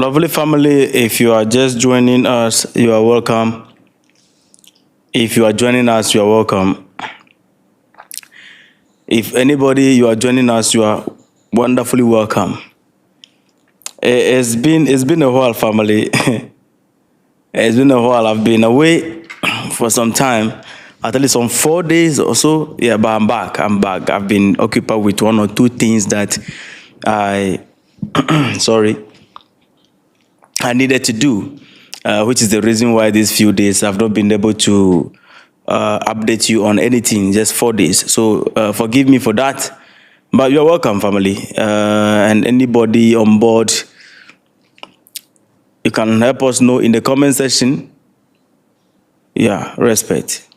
Lovely family, if you are just joining us, you are welcome. If you are joining us, you are welcome. If anybody you are joining us, you are wonderfully welcome. It's been a while, family. It's been a while. I've been away for some time, at least on 4 days or so. Yeah, but I'm back. I'm back. I've been occupied with one or two things that I sorry I needed to do, which is the reason why these few days I've not been able to update you on anything, just 4 days. So forgive me for that. But you're welcome, family. And anybody on board, you can help us know in the comment section. Yeah, respect.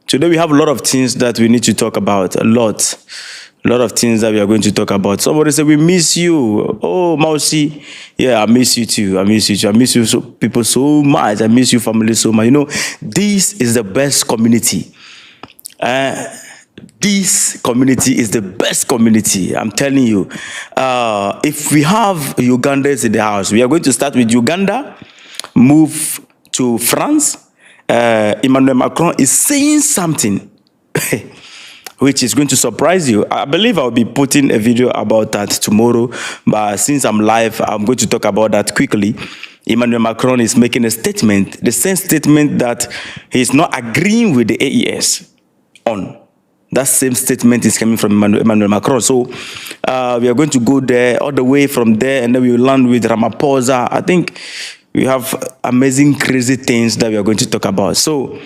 Today we have a lot of things that we need to talk about. A lot of things that we are going to talk about. Somebody said, we miss you. Oh, Mausi. Yeah, I miss you too. I miss you too. I miss you people so much. I miss you family so much. You know, this is the best community. This community is the best community. I'm telling you. If we have Ugandans in the house, we are going to start with Uganda, move to France. Emmanuel Macron is saying something which is going to surprise you. I believe I'll be putting a video about that tomorrow, but since I'm live, I'm going to talk about that quickly. Emmanuel Macron is making a statement, the same statement that he's not agreeing with the AES on. That same statement is coming from Emmanuel Macron. So we are going to go there, all the way from there, and then we will land with Ramaphosa. I think we have amazing, crazy things that we are going to talk about. So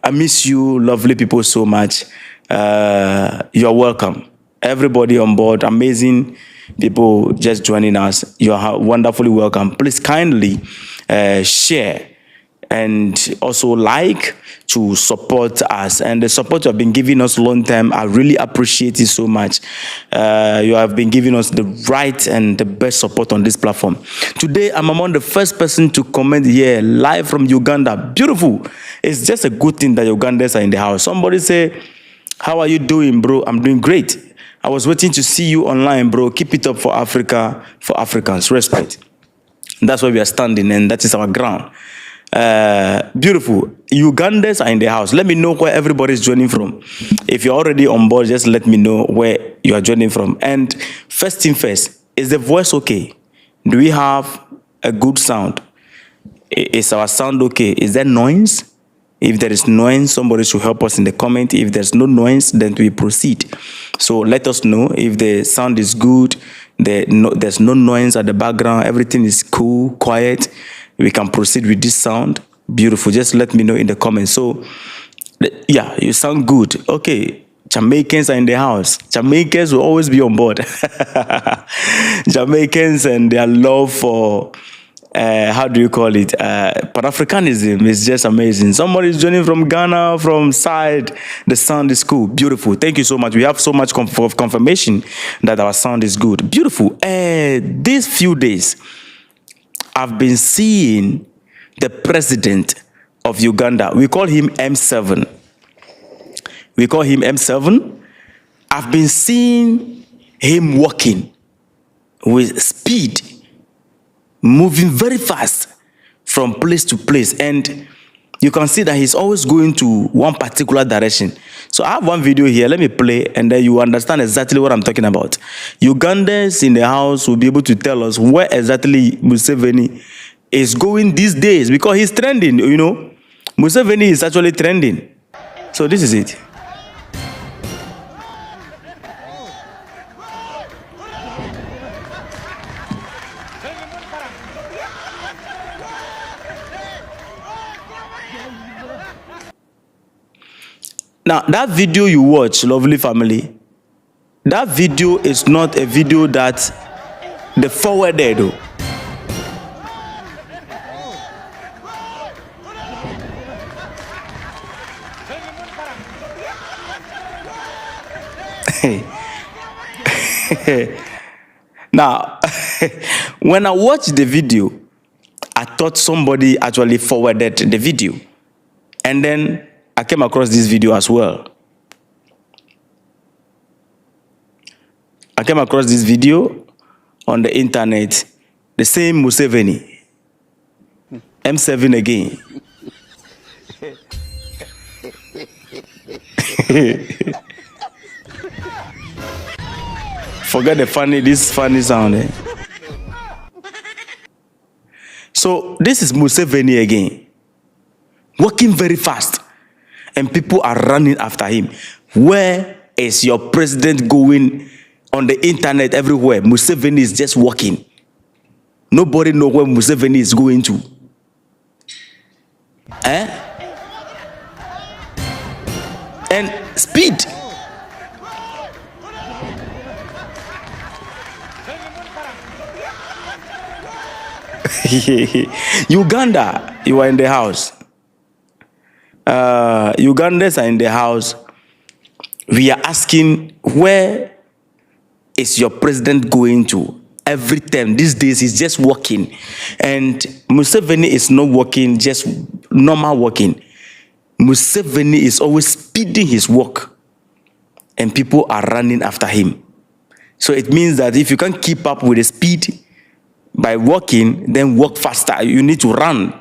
I miss you, lovely people, so much. You're welcome. Everybody on board, amazing people just joining us. You are wonderfully welcome. Please kindly share and also like to support us. And the support you have been giving us a long time, I really appreciate it so much. You have been giving us the right and the best support on this platform. Today, I'm among the first person to comment here, live from Uganda. Beautiful. It's just a good thing that Ugandans are in the house. Somebody say, how are you doing, bro? I'm doing great. I was waiting to see you online, bro. Keep it up for Africa, for Africans. Respect. That's where we are standing, and that is our ground. Beautiful. Ugandans are in the house. Let me know where everybody is joining from. If you're already on board, just let me know where you are joining from. And first thing first, is the voice okay? Do we have a good sound? Is our sound okay? Is there noise? If there is noise, somebody should help us in the comment. If there's no noise, then we proceed. So let us know if the sound is good. There's no noise at the background. Everything is cool, quiet. We can proceed with this sound. Beautiful. Just let me know in the comments. So, yeah, you sound good. Okay. Jamaicans are in the house. Jamaicans will always be on board. Jamaicans and their love for, how do you call it? Pan-Africanism is just amazing. Somebody is joining from Ghana, from side. The sound is cool. Beautiful. Thank you so much. We have so much confirmation that our sound is good. Beautiful. These few days, I've been seeing the president of Uganda. We call him M7. We call him M7. I've been seeing him walking with speed, moving very fast from place to place. And you can see that he's always going to one particular direction. So I have one video here. Let me play, and then you understand exactly what I'm talking about. Ugandans in the house will be able to tell us where exactly Museveni is going these days, because he's trending, you know. Museveni is actually trending. So this is it. Now, that video you watch, lovely family, that video is not a video that the forwarded. Now, when I watched the video, I thought somebody actually forwarded the video. And then I came across this video as well. I came across this video on the internet, the same Museveni, M7 again. Forget this funny sound. Eh? So this is Museveni again, walking very fast, and people are running after him. Where is your president going? On the internet everywhere, Museveni is just walking. Nobody knows where Museveni is going to. And speed. Uganda, you are in the house. Ugandans are in the house. We are asking, where is your president going to? Every time, these days, he's just walking. And Museveni is not walking, just normal walking. Museveni is always speeding his walk. And people are running after him. So it means that if you can't keep up with the speed by walking, then walk faster. You need to run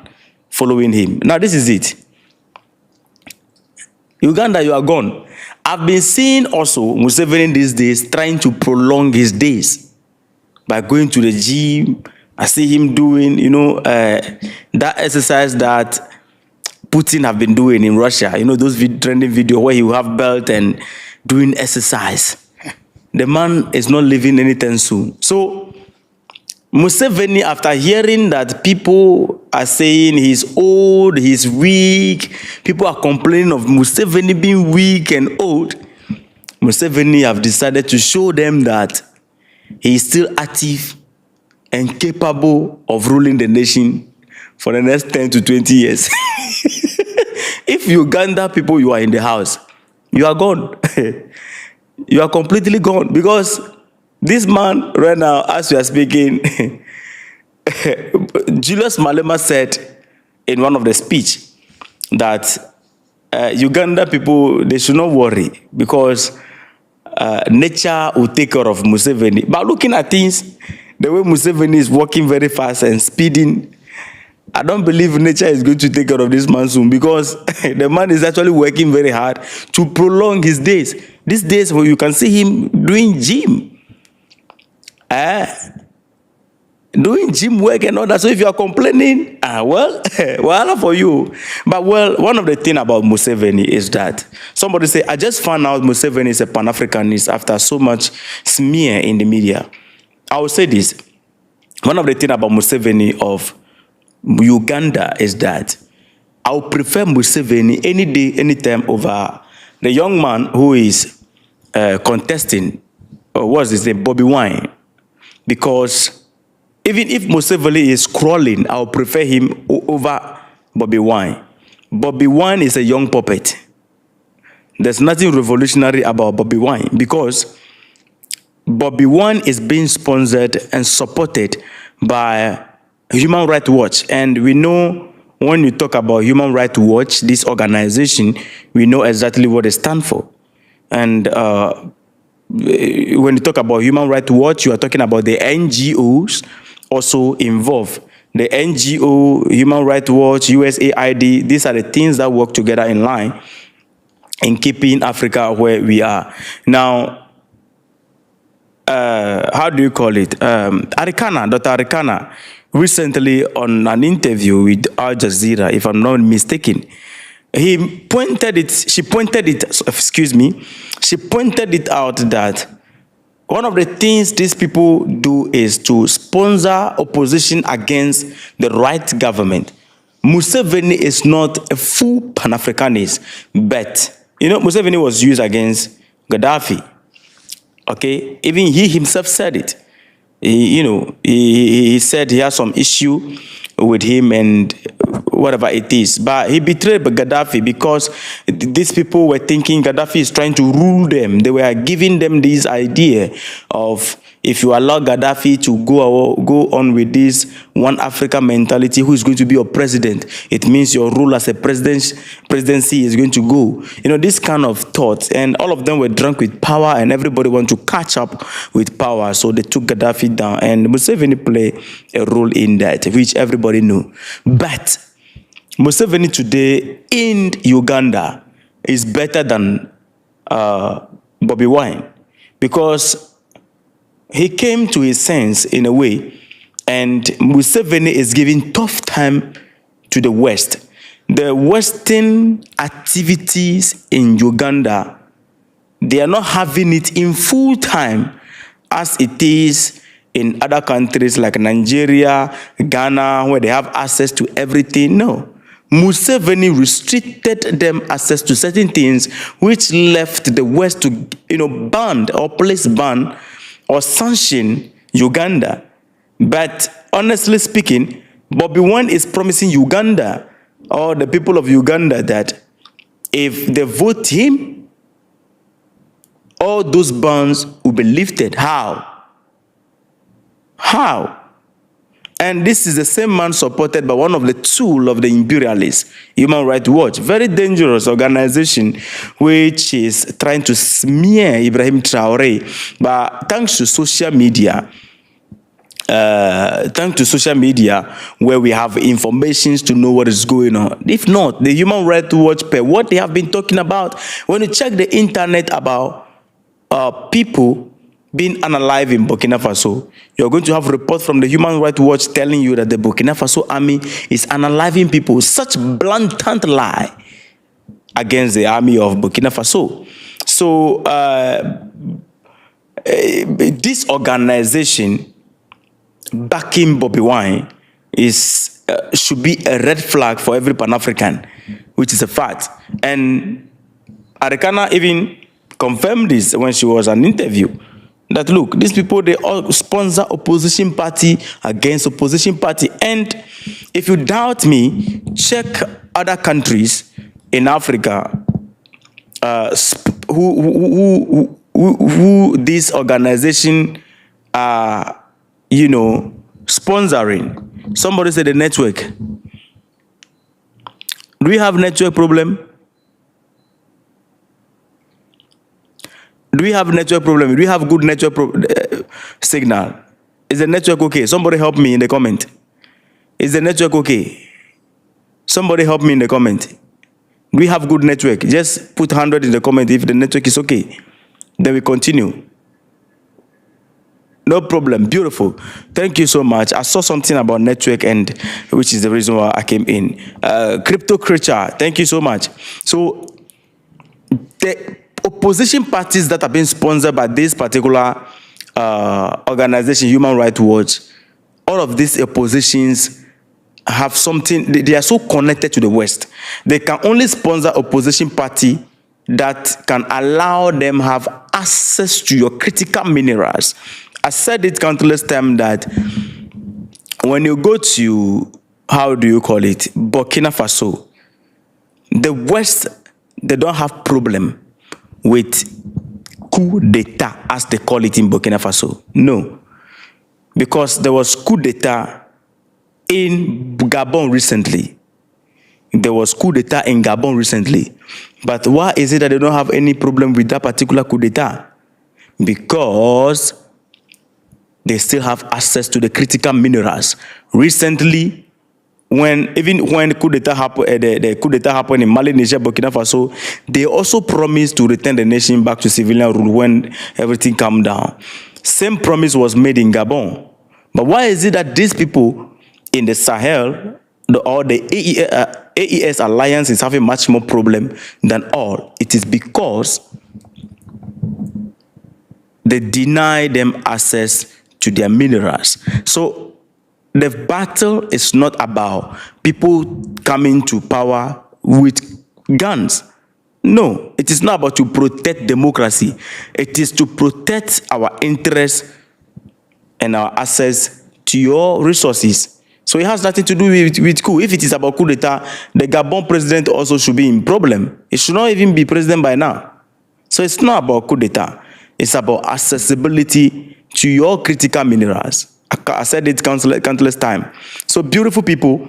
following him. Now, this is it. Uganda, you are gone. I've been seeing also Museveni these days trying to prolong his days by going to the gym. I see him doing, that exercise that Putin have been doing in Russia. Those trending videos where he will have belt and doing exercise. The man is not living anytime soon. So Museveni, after hearing that people are saying he's old, he's weak, people are complaining of Museveni being weak and old, Museveni have decided to show them that he is still active and capable of ruling the nation for the next 10 to 20 years. If Uganda people, you are in the house, you are gone. You are completely gone, because this man right now, as we are speaking, Julius Malema said in one of the speech that Uganda people, they should not worry, because nature will take care of Museveni. But looking at things, the way Museveni is walking very fast and speeding, I don't believe nature is going to take care of this man soon, because the man is actually working very hard to prolong his days. These days where you can see him doing gym. Doing gym work and all that. So if you are complaining, well for you. But one of the things about Museveni is that somebody say, I just found out Museveni is a Pan-Africanist after so much smear in the media. I will say this. One of the things about Museveni of Uganda is that I would prefer Museveni any day, anytime over the young man who is contesting, what's his name, Bobby Wine. Because even if Museveni is crawling, I'll prefer him over Bobby Wine. Bobby Wine is a young puppet. There's nothing revolutionary about Bobby Wine, because Bobby Wine is being sponsored and supported by Human Rights Watch. And we know when you talk about Human Rights Watch, this organization, we know exactly what they stand for. And when you talk about Human Rights Watch, you are talking about the NGOs also involved. The NGO, Human Rights Watch, USAID, these are the things that work together in line in keeping Africa where we are. Now, how do you call it? Arikana, Dr. Arikana, recently on an interview with Al Jazeera, if I'm not mistaken, she pointed out that one of the things these people do is to sponsor opposition against the right government. Museveni is not a full Pan-Africanist, but, Museveni was used against Gaddafi. Okay? Even he himself said it. He said he has some issue with him and whatever it is. But he betrayed Gaddafi because these people were thinking Gaddafi is trying to rule them. They were giving them this idea of, if you allow Gaddafi to go on with this one Africa mentality, who is going to be your president? It means your rule as a presidency is going to go. This kind of thoughts, and all of them were drunk with power, and everybody want to catch up with power. So they took Gaddafi down, and Museveni played a role in that, which everybody knew. But Museveni today in Uganda is better than Bobby Wine, because he came to his sense in a way, and Museveni is giving tough time to the West. The Western activities in Uganda, they are not having it in full time as it is in other countries like Nigeria, Ghana, where they have access to everything. No. Museveni restricted them access to certain things, which left the West to, ban or place ban or sanction Uganda. But honestly speaking, Bobby Wine is promising Uganda, or the people of Uganda, that if they vote him, all those bans will be lifted. How? And this is the same man supported by one of the tools of the imperialists, Human Rights Watch, very dangerous organization, which is trying to smear Ibrahim Traore. But thanks to social media, where we have informations to know what is going on. If not, the Human Rights Watch, what they have been talking about, when you check the internet about people being unalive in Burkina Faso, you're going to have reports from the Human Rights Watch telling you that the Burkina Faso army is unaliving people. Such blatant lie against the army of Burkina Faso. So this organization backing Bobby Wine should be a red flag for every Pan-African, which is a fact. And Arikana even confirmed this when she was an interview. That look, these people, they all sponsor opposition party against opposition party. And if you doubt me, check other countries in Africa who this organization are, sponsoring. Somebody said the network. Do we have network problem? Do we have network problem? Do we have good network signal? Is the network okay? Somebody help me in the comment. Is the network okay? Somebody help me in the comment. Do we have good network? Just put 100 in the comment if the network is okay. Then we continue. No problem. Beautiful. Thank you so much. I saw something about network, and which is the reason why I came in. Crypto Creature, thank you so much. So the opposition parties that have been sponsored by this particular organization, Human Rights Watch, all of these oppositions have something, they are so connected to the West. They can only sponsor opposition party that can allow them have access to your critical minerals. I said it countless times that when you go to, how do you call it, Burkina Faso, the West, they don't have problem with coup d'etat, as they call it in Burkina Faso. No. Because there was coup d'etat in Gabon recently. There was coup d'etat in Gabon recently. But why is it that they don't have any problem with that particular coup d'etat? Because they still have access to the critical minerals. Recently, when coup d'etat happened, the coup d'etat happened in Mali, Niger, Burkina Faso, they also promised to return the nation back to civilian rule when everything calmed down. Same promise was made in Gabon. But why is it that these people in the Sahel, or the AES alliance, is having much more problem than all? It is because they deny them access to their minerals. So the battle is not about people coming to power with guns. No, it is not about to protect democracy. It is to protect our interests and our access to your resources. So it has nothing to do with coup. If it is about coup d'etat, the Gabon president also should be in problem. It should not even be president by now. So it's not about coup d'etat. It's about accessibility to your critical minerals. I said it countless times. So beautiful people,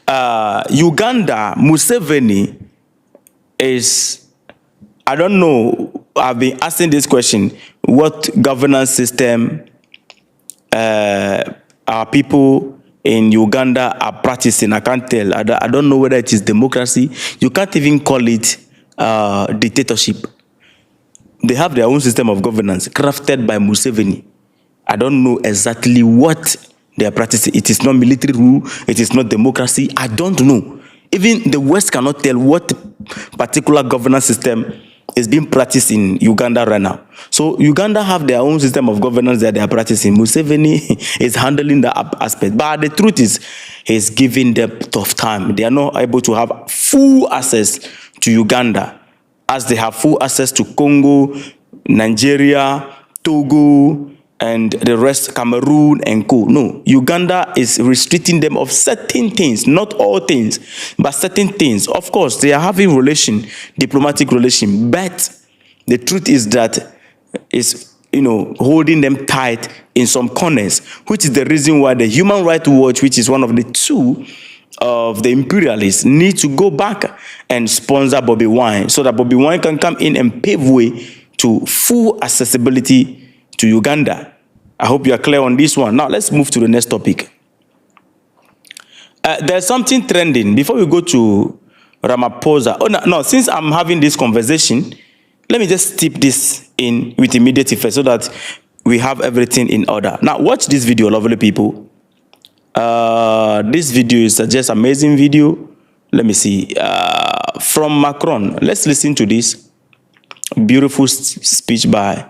Uganda, Museveni is, I don't know, I've been asking this question, what governance system our people in Uganda are practicing. I can't tell. I don't know whether it is democracy. You can't even call it dictatorship. They have their own system of governance crafted by Museveni. I don't know exactly what they are practicing. It is not military rule. It is not democracy. I don't know. Even the West cannot tell what particular governance system is being practiced in Uganda right now. So Uganda have their own system of governance that they are practicing. Museveni is handling the aspect. But the truth is, he's giving them tough time. They are not able to have full access to Uganda as they have full access to Congo, Nigeria, Togo, and the rest, Cameroon and Co. No, Uganda is restricting them of certain things, not all things, but certain things. Of course, they are having diplomatic relation, but the truth is that it's, holding them tight in some corners, which is the reason why the Human Rights Watch, which is one of the two of the imperialists, need to go back and sponsor Bobby Wine so that Bobby Wine can come in and pave way to full accessibility to Uganda. I hope you are clear on this one. Now, let's move to the next topic. There's something trending. Before we go to Ramaphosa, no, since I'm having this conversation, let me just tip this in with immediate effect so that we have everything in order. Now, watch this video, lovely people. This video is just amazing video. Let me see. From Macron. Let's listen to this beautiful speech by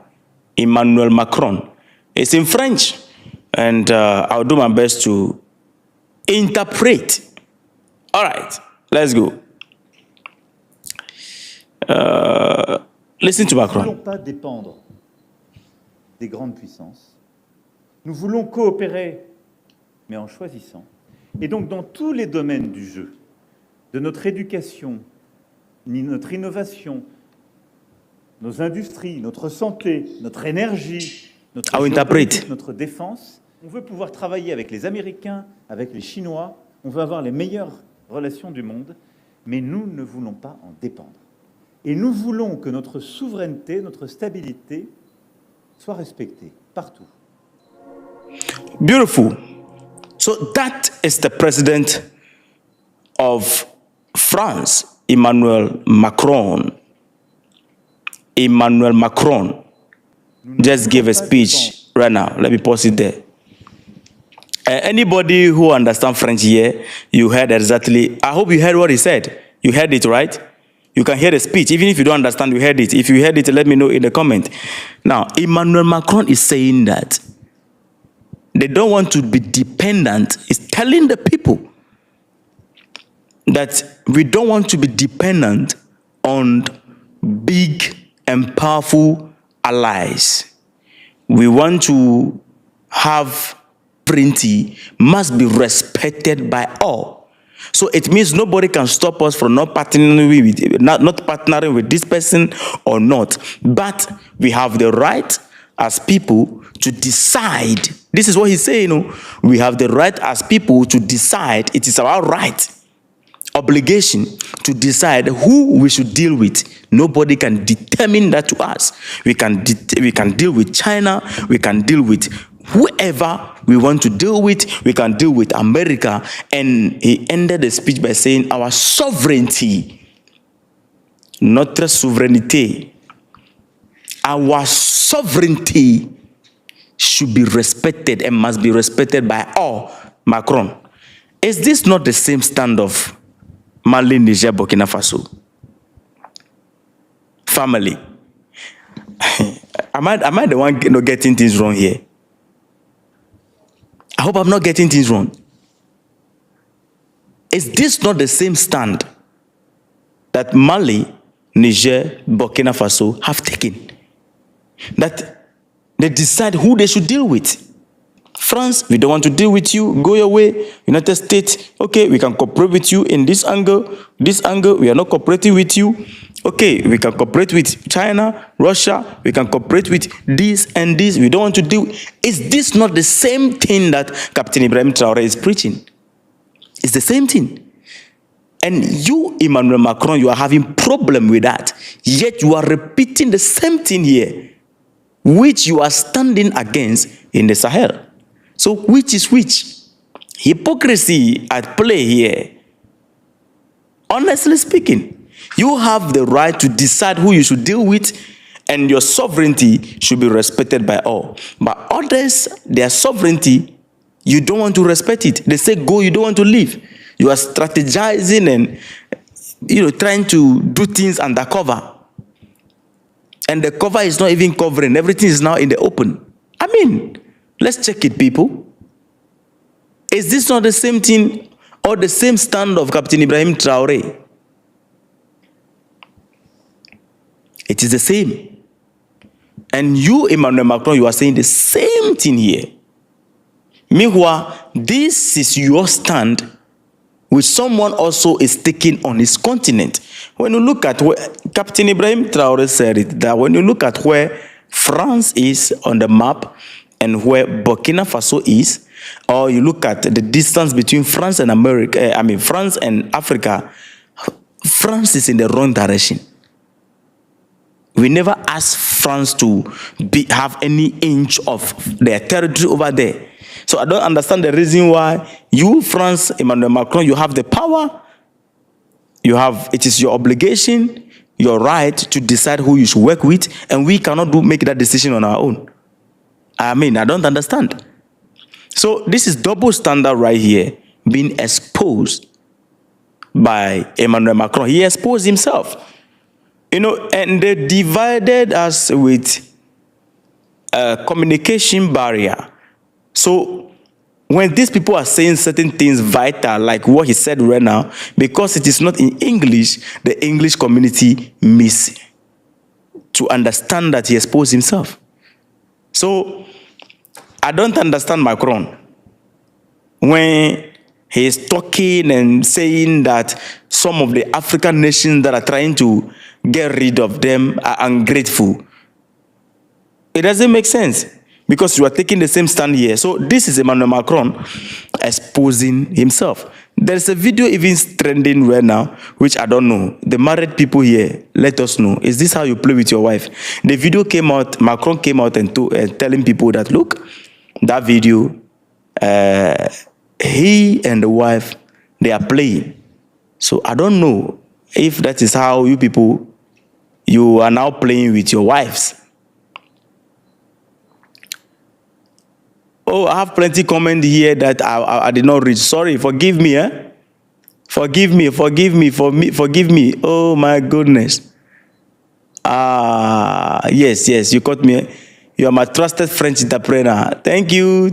Emmanuel Macron. It's in French, and I'll do my best to interpret. All right, let's go. Listen to Macron. Nous ne voulons pas dépendre des grandes puissances. Nous voulons coopérer, mais en choisissant. Et donc, dans tous les domaines du jeu, de notre éducation, notre innovation, nos industries, notre santé, notre énergie, notre géopolitique, notre défense. On veut pouvoir travailler avec les Américains, avec les Chinois. On veut avoir les meilleures relations du monde, mais nous ne voulons pas en dépendre. Et nous voulons que notre souveraineté, notre stabilité soit respectée partout. Beautiful. So that is the president of France, Emmanuel Macron. Emmanuel Macron just gave a speech right now. Let me pause it there. Anybody who understands French here, you heard exactly. I hope you heard what he said. You heard it, right? You can hear the speech. Even if you don't understand, you heard it. If you heard it, let me know in the comment. Now, Emmanuel Macron is saying that they don't want to be dependent. He's telling the people that we don't want to be dependent on big and powerful allies. We want to have plenty, must be respected by all. So it means nobody can stop us from not partnering with this person or not. But we have the right as people to decide. This is what he's saying. We have the right as people to decide. It is our right, obligation to decide who we should deal with. Nobody can determine that to us. We can deal with China. We can deal with whoever we want to deal with. We can deal with America. And he ended the speech by saying our sovereignty, notre souveraineté, our sovereignty should be respected and must be respected by all. Macron, is this not the same standoff Mali, Niger, Burkina Faso? Family. Am I the one getting things wrong here? I hope I'm not getting things wrong. Is this not the same stand that Mali, Niger, Burkina Faso have taken? That they decide who they should deal with. France, we don't want to deal with you. Go your way. United States, okay, we can cooperate with you in this angle. This angle, we are not cooperating with you. Okay, we can cooperate with China, Russia, we can cooperate with this and this. We don't want to do. Is this not the same thing that Captain Ibrahim Traore is preaching? It's the same thing. And you, Emmanuel Macron, you are having problem with that. Yet you are repeating the same thing here, which you are standing against in the Sahel. So which is which? Hypocrisy at play here. Honestly speaking, you have the right to decide who you should deal with, and your sovereignty should be respected by all. But others, their sovereignty, you don't want to respect it. They say go, you don't want to leave. You are strategizing and trying to do things undercover. And the cover is not even covering. Everything is now in the open. I mean, let's check it, people. Is this not the same thing or the same stand of Captain Ibrahim Traore? It is the same. And you, Emmanuel Macron, you are saying the same thing here. Meanwhile, this is your stand, which someone also is taking on his continent. When you look at where Captain Ibrahim Traore said it, that when you look at where France is on the map and where Burkina Faso is, or you look at the distance between France and France and Africa, France is in the wrong direction. We never asked France to have any inch of their territory over there. So I don't understand the reason why you, France, Emmanuel Macron, you have the power. It is your obligation, your right to decide who you should work with, and we cannot make that decision on our own. I mean, I don't understand. So this is double standard right here being exposed by Emmanuel Macron. He exposed himself. And they divided us with a communication barrier. So when these people are saying certain things vital, like what he said right now, because it is not in English, the English community miss to understand that he exposed himself. So I don't understand Macron when he is talking and saying that some of the African nations that are trying to get rid of them are ungrateful. It doesn't make sense because you are taking the same stand here. So this is Emmanuel Macron exposing himself. There's a video even trending right now, which I don't know. The married people here, let us know. Is this how you play with your wife? The video came out, Macron came out and telling people that, look, that video, he and the wife, they are playing. So I don't know if that is how you people, you are now playing with your wives. Oh, I have plenty comment here that I did not read. Sorry, forgive me, Forgive me. Oh my goodness. Yes, you caught me. You are my trusted French entrepreneur. Thank you.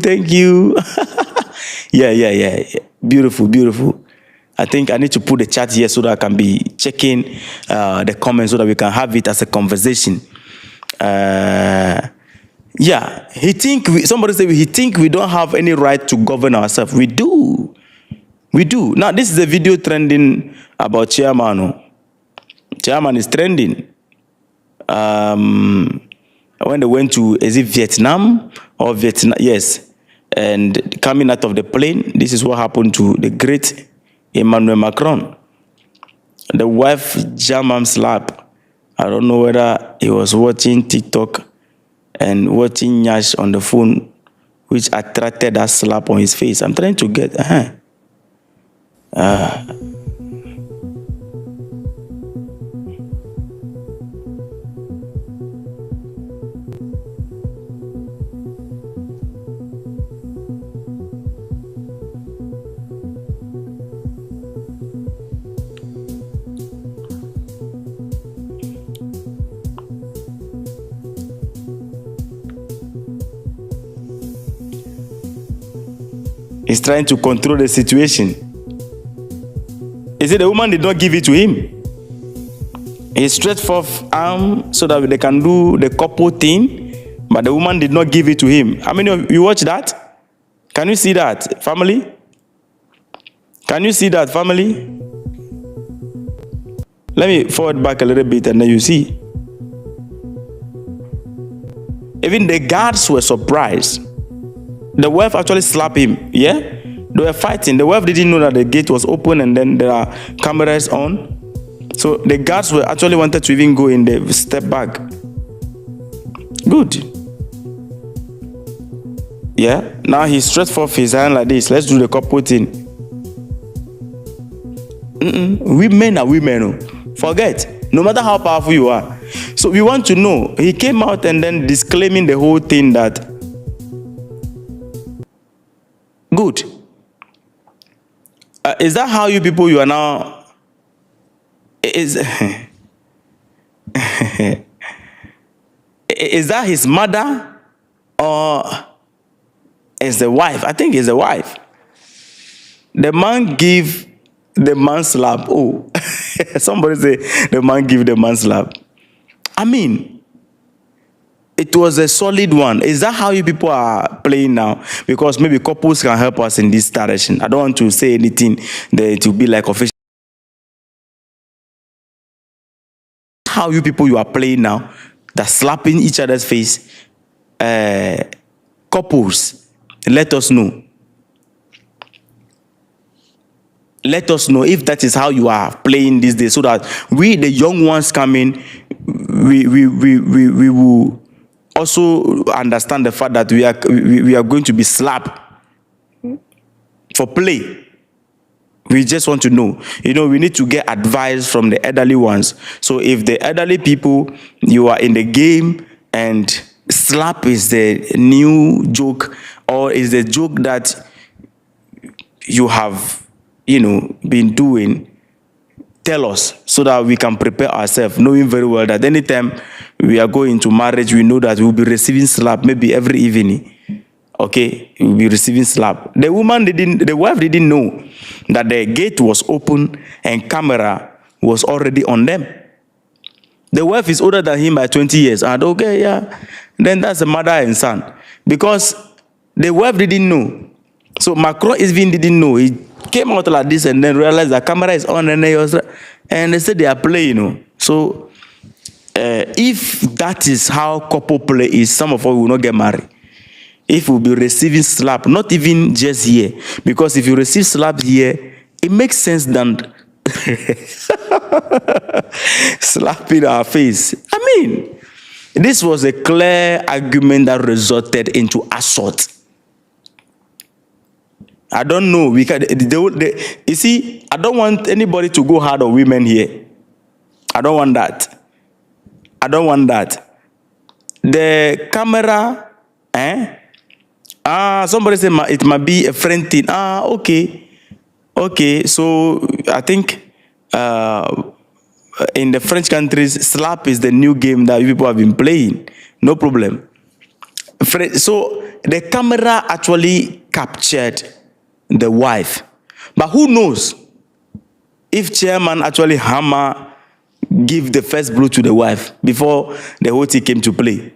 Yeah. Beautiful. I think I need to put the chat here so that I can be checking the comments so that we can have it as a conversation. Yeah, somebody said he think we don't have any right to govern ourselves. We do. Now, this is a video trending about Chairman. Chairman is trending. When they went to, is it Vietnam or Vietnam? Yes. And coming out of the plane, this is what happened to the great Emmanuel Macron. The wife jammed him slap. I don't know whether he was watching TikTok and watching Nyash on the phone, which attracted that slap on his face. I'm trying to get, He's trying to control the situation. He said the woman did not give it to him. He stretched forth arm so that they can do the couple thing, but the woman did not give it to him. How many of you watch that? Can you see that, family? Can you see that, family? Let me forward back a little bit and then you see. Even the guards were surprised. The wife actually slapped him. Yeah? They were fighting. The wife didn't know that the gate was open and then there are cameras on. So the guards were actually wanted to even go in the step back. Good. Yeah? Now he stretched forth his hand like this. Let's do the couple thing. Women are women. Forget. No matter how powerful you are. So we want to know. He came out and then disclaiming the whole thing that good. Is that how you people you are now? Is is that his mother or is the wife? I think it's the wife. The man give the man slap. Oh, somebody say the man give the man slap. I mean, it was a solid one. Is that how you people are playing now? Because maybe couples can help us in this direction. I don't want to say anything that it will be like official. How you people you are playing now, that slapping each other's face. Couples, let us know. Let us know if that is how you are playing these days, so that we, the young ones coming, we will also understand the fact that we are going to be slapped for play. We just want to know. You know, we need to get advice from the elderly ones. So if the elderly people, you are in the game and slap is the new joke, or is the joke that you have, you know, been doing, tell us so that we can prepare ourselves, knowing very well that anytime we are going to marriage, we know that we'll be receiving slap maybe every evening. Okay, we'll be receiving slap. The wife didn't know that the gate was open and camera was already on them. The wife is older than him by 20 years. And okay, yeah, then that's a mother and son. Because the wife didn't know. So Macron even didn't know. He came out like this and then realized the camera is on and they said they are playing, you know. So if that is how couple play is, some of us will not get married. If we'll be receiving slap, not even just here, because if you receive slap here, it makes sense than slapping our face. I mean, this was a clear argument that resulted into assault. I don't know. We can. You see, I don't want anybody to go hard on women here. I don't want that. I don't want that. The camera, somebody said it might be a friend thing. Okay. Okay, so I think in the French countries, slap is the new game that people have been playing. No problem. So the camera actually captured the wife. But who knows if chairman actually give the first blow to the wife before the whole thing came to play?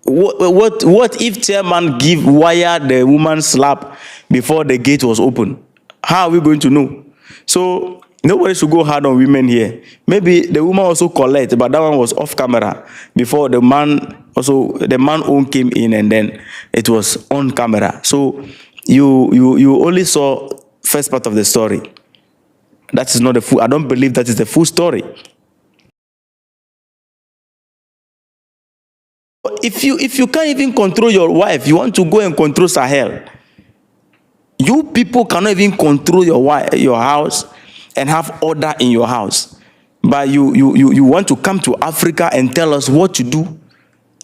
What if chairman wire the woman slap before the gate was open? How are we going to know? So nobody should go hard on women here. Maybe the woman also collect, but that one was off camera before the man own came in and then it was on camera. So you only saw first part of the story. That is not the full. I don't believe that is the full story. If you can't even control your wife, you want to go and control Sahel. You people cannot even control your house and have order in your house. But you want to come to Africa and tell us what to do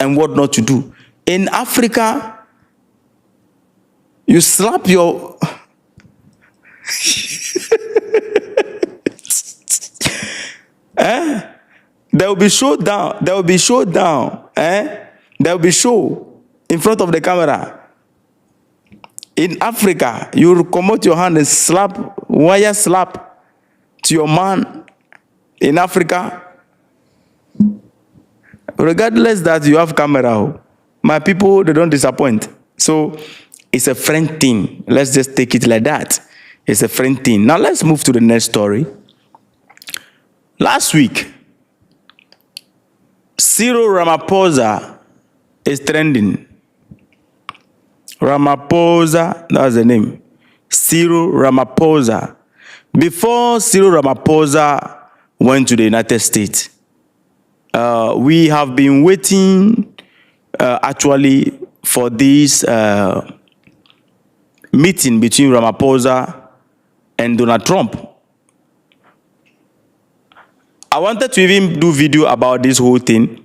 and what not to do. In Africa, you slap your there will be showdown. There will be showdown. There will be show in front of the camera. In Africa, you will come out your hand and wire slap to your man in Africa. Regardless that you have camera, my people, they don't disappoint. So it's a friend thing. Let's just take it like that. It's a friend thing. Now let's move to the next story. Last week, Cyril Ramaphosa is trending. Ramaphosa, that's the name. Cyril Ramaphosa. Before Cyril Ramaphosa went to the United States, we have been waiting actually for this meeting between Ramaphosa and Donald Trump. I wanted to even do video about this whole thing.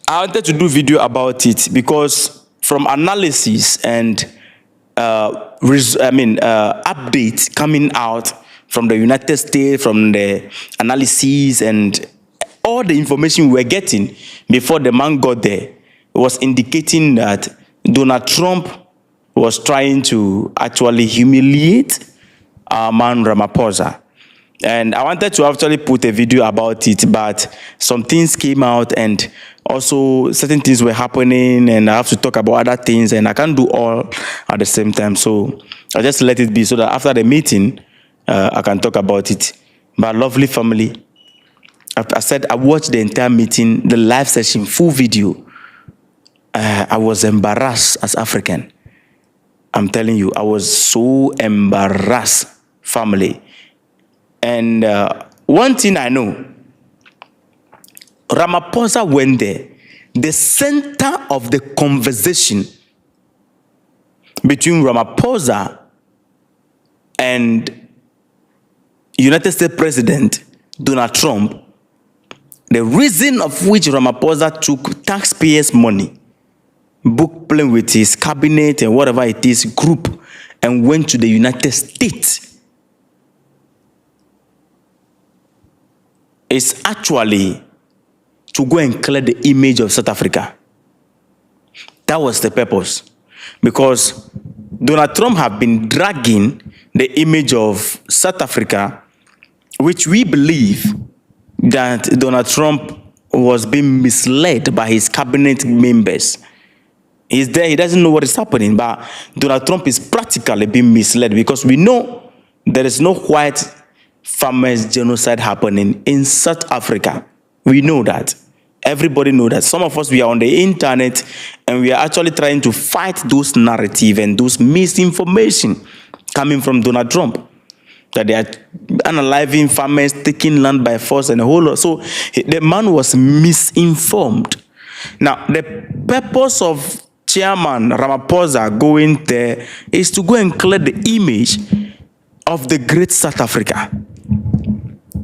I wanted to do video about it because from analysis and updates coming out from the United States, from the analysis and all the information we were getting before the man got there, was indicating that Donald Trump was trying to actually humiliate our man Ramaphosa. And I wanted to actually put a video about it, but some things came out and also certain things were happening and I have to talk about other things and I can't do all at the same time. So I just let it be so that after the meeting, I can talk about it. But lovely family, I said I watched the entire meeting, the live session, full video. I was embarrassed as African. I'm telling you, I was so embarrassed, family. And one thing I know, Ramaphosa went there. The center of the conversation between Ramaphosa and United States President Donald Trump, the reason of which Ramaphosa took taxpayers' money, booked plane with his cabinet and whatever it is, group, and went to the United States, is actually to go and clear the image of South Africa. That was the purpose. Because Donald Trump have been dragging the image of South Africa, which we believe that Donald Trump was being misled by his cabinet members. He's there, he doesn't know what is happening, but Donald Trump is practically being misled because we know there is no white farmers genocide happening in South Africa. We know that. Everybody knows that. Some of us, we are on the internet and we are actually trying to fight those narratives and those misinformation coming from Donald Trump. That they are unaliving farmers, taking land by force and a whole lot. So the man was misinformed. Now, the purpose of Chairman Ramaphosa going there is to go and clear the image of the great South Africa.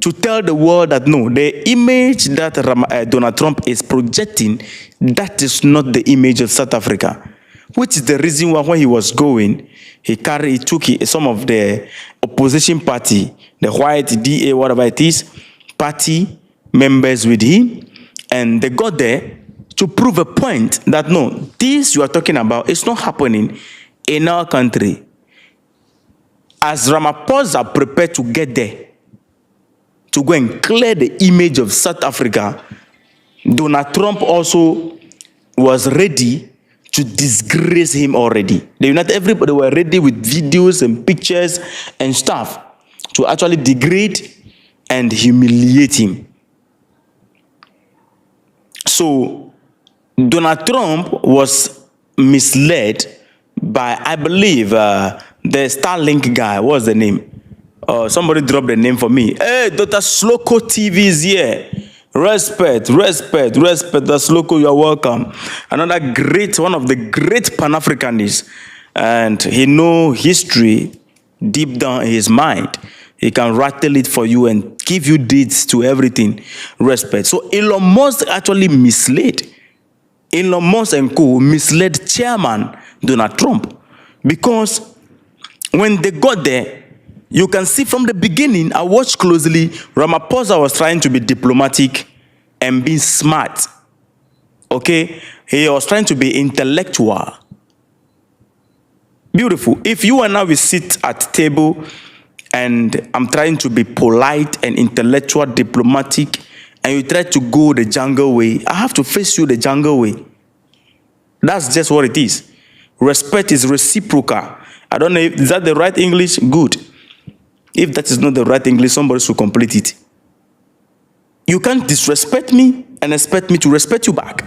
To tell the world that no, the image that Donald Trump is projecting, that is not the image of South Africa. Which is the reason why when he was going, he took some of the opposition party, the white DA, whatever it is, party members with him, and they got there to prove a point that no, this you are talking about is not happening in our country. As Ramaphosa prepared to get there, to go and clear the image of South Africa, Donald Trump also was ready to disgrace him already. Everybody were ready with videos and pictures and stuff to actually degrade and humiliate him. So Donald Trump was misled by, I believe, the Starlink guy. What's the name? Somebody dropped the name for me. Hey, Dr. Sloko TV is here. Respect, Dr. Sloko, you're welcome. Another great, one of the great Pan-Africanists. And he knows history deep down in his mind. He can rattle it for you and give you deeds to everything. Respect. So Elon Musk actually misled. Elon Musk and co. misled Chairman Donald Trump. Because when they got there, you can see from the beginning, I watched closely, Ramaphosa was trying to be diplomatic and be smart. Okay? He was trying to be intellectual. Beautiful. If you and I will sit at table and I'm trying to be polite and intellectual, diplomatic, and you try to go the jungle way, I have to face you the jungle way. That's just what it is. Respect is reciprocal. I don't know, is that the right English? Good. If that is not the right English, somebody should complete it. You can't disrespect me and expect me to respect you back.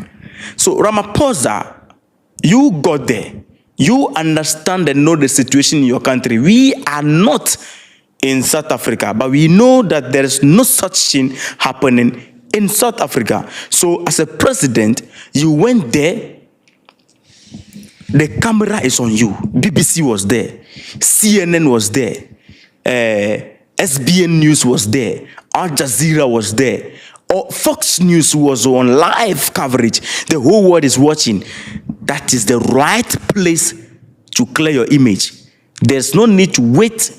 So Ramaphosa, you got there. You understand and know the situation in your country. We are not in South Africa, but we know that there is no such thing happening in South Africa. So as a president, you went there. The camera is on you. BBC was there. CNN was there. SBN News was there. Al Jazeera was there. Fox News was on live coverage. The whole world is watching. That is the right place to clear your image. There's no need to wait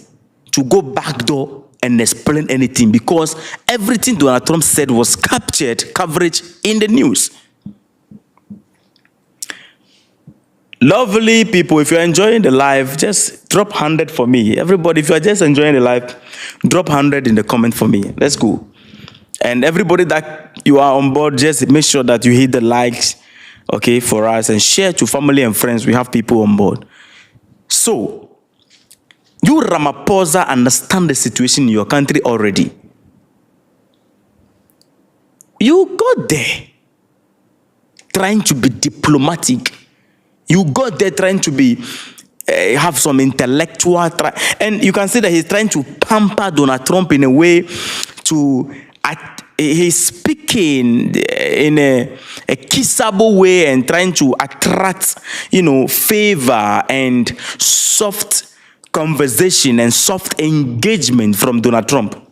to go back door and explain anything, because everything Donald Trump said was captured coverage in the news. Lovely people, if you're enjoying the live, just drop 100 for me. Everybody, if you're just enjoying the live, drop 100 in the comment for me. Let's go. And everybody that you are on board, just make sure that you hit the likes, okay, for us, and share to family and friends. We have people on board. So, you Ramaphosa understand the situation in your country already. You got there trying to be diplomatic. You got there trying to be, have some intellectual, and you can see that he's trying to pamper Donald Trump in a way to, he's speaking in a kissable way and trying to attract, favor and soft conversation and soft engagement from Donald Trump.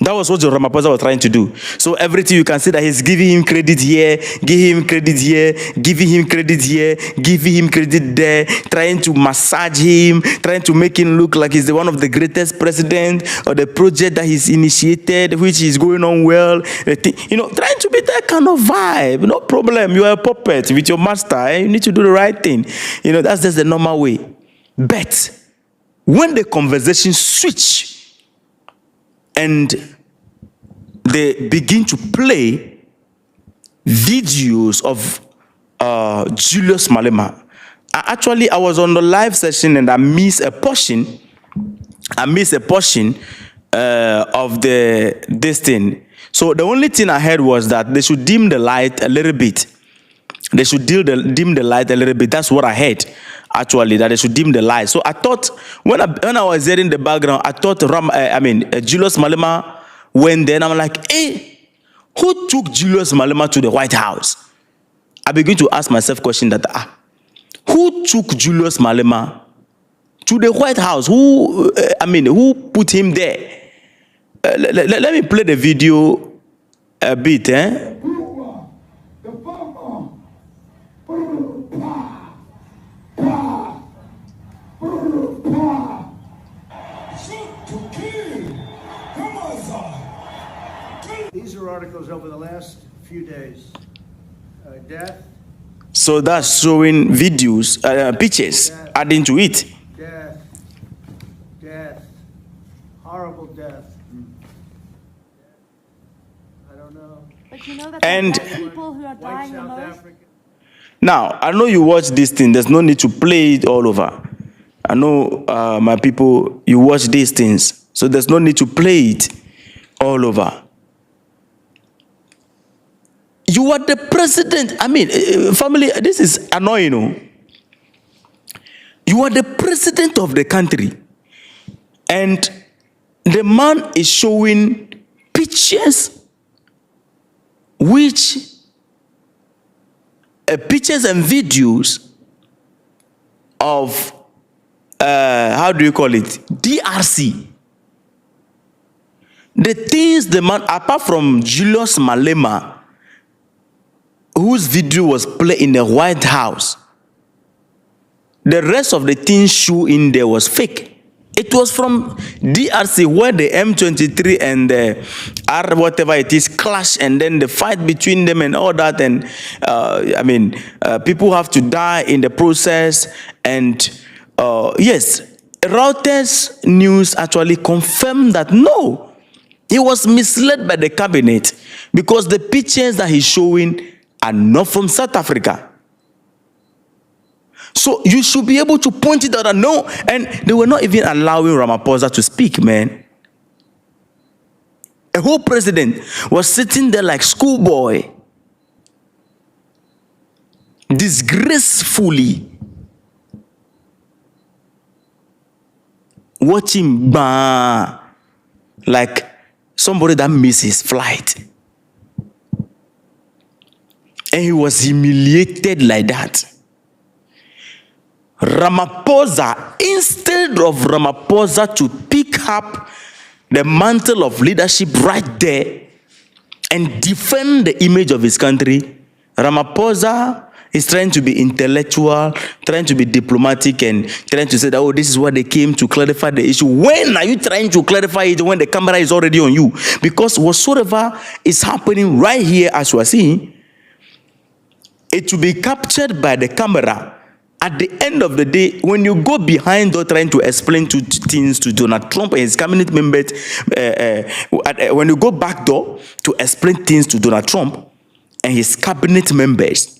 That was what Ramaphosa was trying to do. So everything you can see that he's giving him credit here, giving him credit here, giving him credit here, giving him credit there, trying to massage him, trying to make him look like he's one of the greatest president, or the project that he's initiated, which is going on well. Trying to be that kind of vibe. No problem. You are a puppet with your master. You need to do the right thing. That's just the normal way. But when the conversation switch, and they begin to play videos of Julius Malema. I was on the live session and I missed a portion. Of this thing. So the only thing I heard was that they should dim the light a little bit. They should dim the light a little bit. That's what I heard, actually, that they should dim the light. So I thought, when I was hearing the background, I thought Julius Malema went there, and I'm like, hey, who took Julius Malema to the White House? I begin to ask myself question that, who took Julius Malema to the White House? Who put him there? Let me play the video a bit, These are articles over the last few days. Death. So that's showing videos, pictures, death, adding to it. Death, horrible death. I don't know. But you know that And there are people who are White dying the South most. Africa. now, I know you watch this thing. There's no need to play it all over. I know, my people, you watch these things. So there's no need to play it all over. You are the president. Family, this is annoying. You are the president of the country. And the man is showing pictures pictures and videos of, how do you call it? DRC. The things the man, apart from Julius Malema, whose video was played in the White House, the rest of the things shown in there was fake. It was from DRC, where the M23 and the R whatever it is clash, and then the fight between them and all that, and people have to die in the process. And yes, Reuters news actually confirmed that no, he was misled by the cabinet, because the pictures that he's showing are not from South Africa. So you should be able to point it out and no, and they were not even allowing Ramaphosa to speak, man. A A whole president was sitting there like schoolboy, disgracefully watching like somebody that missed his flight. And he was humiliated like that. Ramaphosa, instead of Ramaphosa to pick up the mantle of leadership right there and defend the image of his country, Ramaphosa is trying to be intellectual, trying to be diplomatic, and trying to say that, oh, this is what they came to clarify the issue. When are you trying to clarify it when the camera is already on you? Because whatsoever is happening right here, as we are seeing, it will be captured by the camera. At the end of the day, when you go behind or trying to explain things to Donald Trump and his cabinet members, when you go back door to explain things to Donald Trump and his cabinet members,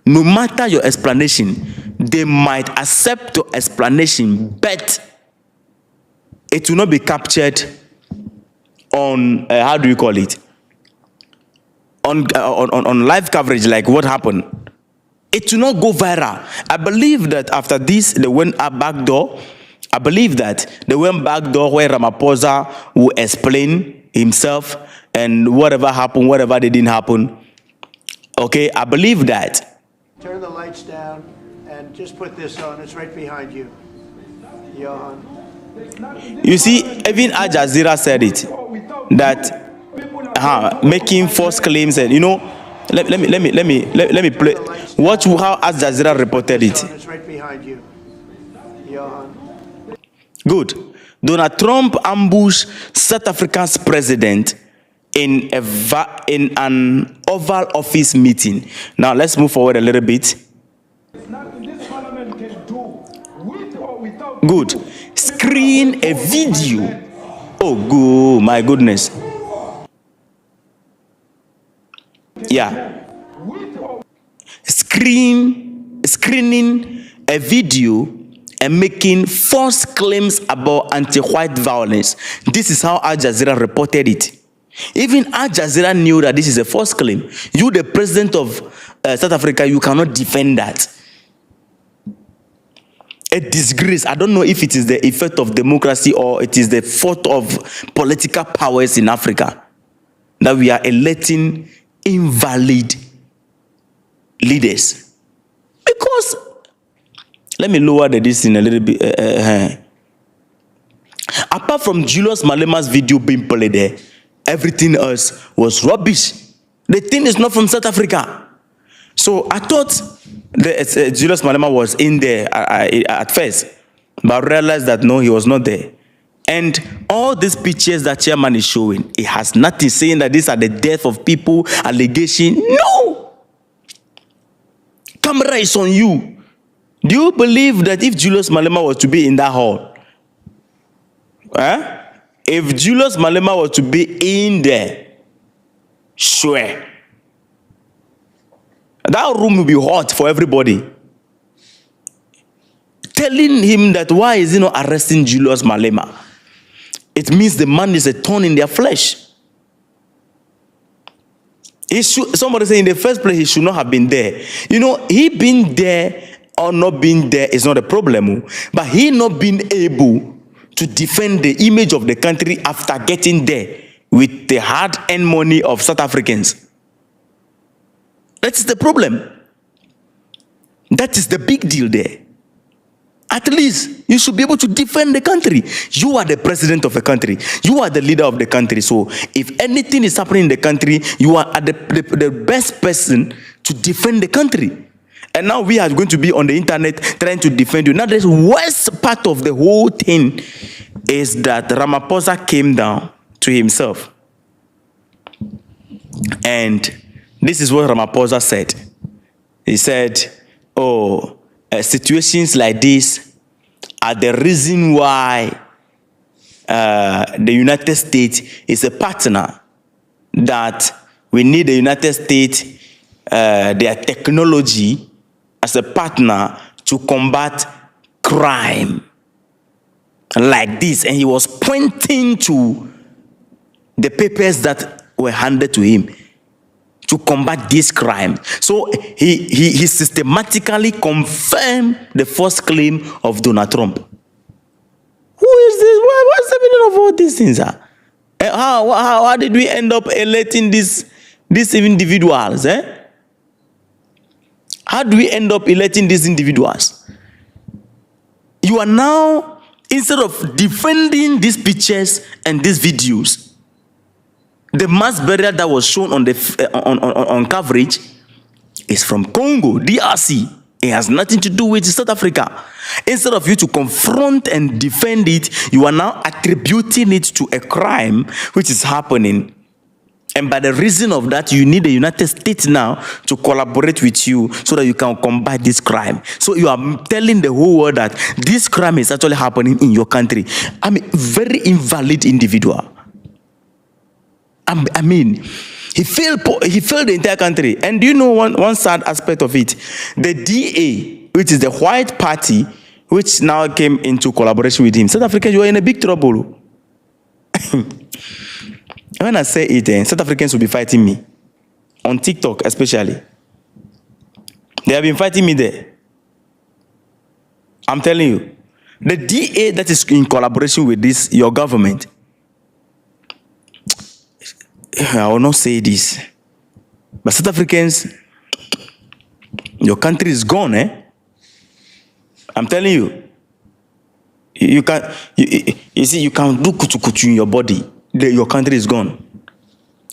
no matter your explanation, they might accept your explanation, but it will not be captured on, how do you call it? On live coverage, like what happened. It will not go viral. I believe that after this, they went back door. I believe that they went back door where Ramaphosa will explain himself and whatever happened, whatever didn't happen. Okay, I believe that. Turn the lights down and just put this on. It's right behind you. Johan. You see, even Al Jazeera said it, that making false claims, and you know, let me play. Watch how Al Jazeera reported it. It's right behind you. Johan. Good. Donald Trump ambushed South Africa's president in an Oval Office meeting. Now let's move forward a little bit. Good. Screen a video. Oh, good. My goodness. Yeah. Screening a video and making false claims about anti-white violence. This is how Al Jazeera reported it. Even Al Jazeera knew that this is a false claim. You, the president of South Africa, you cannot defend that. A disgrace. I don't know if it is the effect of democracy or it is the fault of political powers in Africa that we are electing invalid leaders. Because, let me lower this in a little bit. Apart from Julius Malema's video being played there, everything else was rubbish. The thing is not from South Africa. So I thought that Julius Malema was in there at first, but I realized that no, he was not there. And all these pictures that chairman is showing, it has nothing saying that these are the death of people, allegation. No! Camera is on you. Do you believe that if Julius Malema was to be in that hall, if Julius Malema was to be in there, sure, that room will be hot for everybody. Telling him that why is he not arresting Julius Malema? It means the man is a thorn in their flesh. Somebody say in the first place he should not have been there. You know, he being there or not being there is not a problem. But he not being able to defend the image of the country after getting there with the hard-earned money of South Africans. That is the problem. That is the big deal there. At least you should be able to defend the country. You are the president of the country. You are the leader of the country. So if anything is happening in the country, you are the best person to defend the country. And now we are going to be on the internet trying to defend you. Now the worst part of the whole thing is that Ramaphosa came down to himself. And this is what Ramaphosa said. He said, oh, situations like this are the reason why the United States is a partner, that we need the United States, their technology as a partner to combat crime like this. And he was pointing to the papers that were handed to him to combat this crime. So he systematically confirmed the false claim of Donald Trump. Who is this? What's the meaning of all these things? How did we end up electing these individuals? How do we end up electing these individuals? You are now, instead of defending these pictures and these videos, the mass burial that was shown on the on coverage is from Congo, DRC. It has nothing to do with South Africa. Instead of you to confront and defend it, you are now attributing it to a crime which is happening. And by the reason of that, you need the United States now to collaborate with you so that you can combat this crime. So you are telling the whole world that this crime is actually happening in your country. I mean, very invalid individual. I mean, he failed the entire country. And do you know one sad aspect of it? The DA, which is the white party, which now came into collaboration with him. South Africans, you are in a big trouble. When I say it, South Africans will be fighting me. On TikTok, especially. They have been fighting me there. I'm telling you. The DA that is in collaboration with this, your government, I will not say this, but South Africans, your country is gone, I'm telling you. You can, you see, you can do kutu in your body. Your country is gone.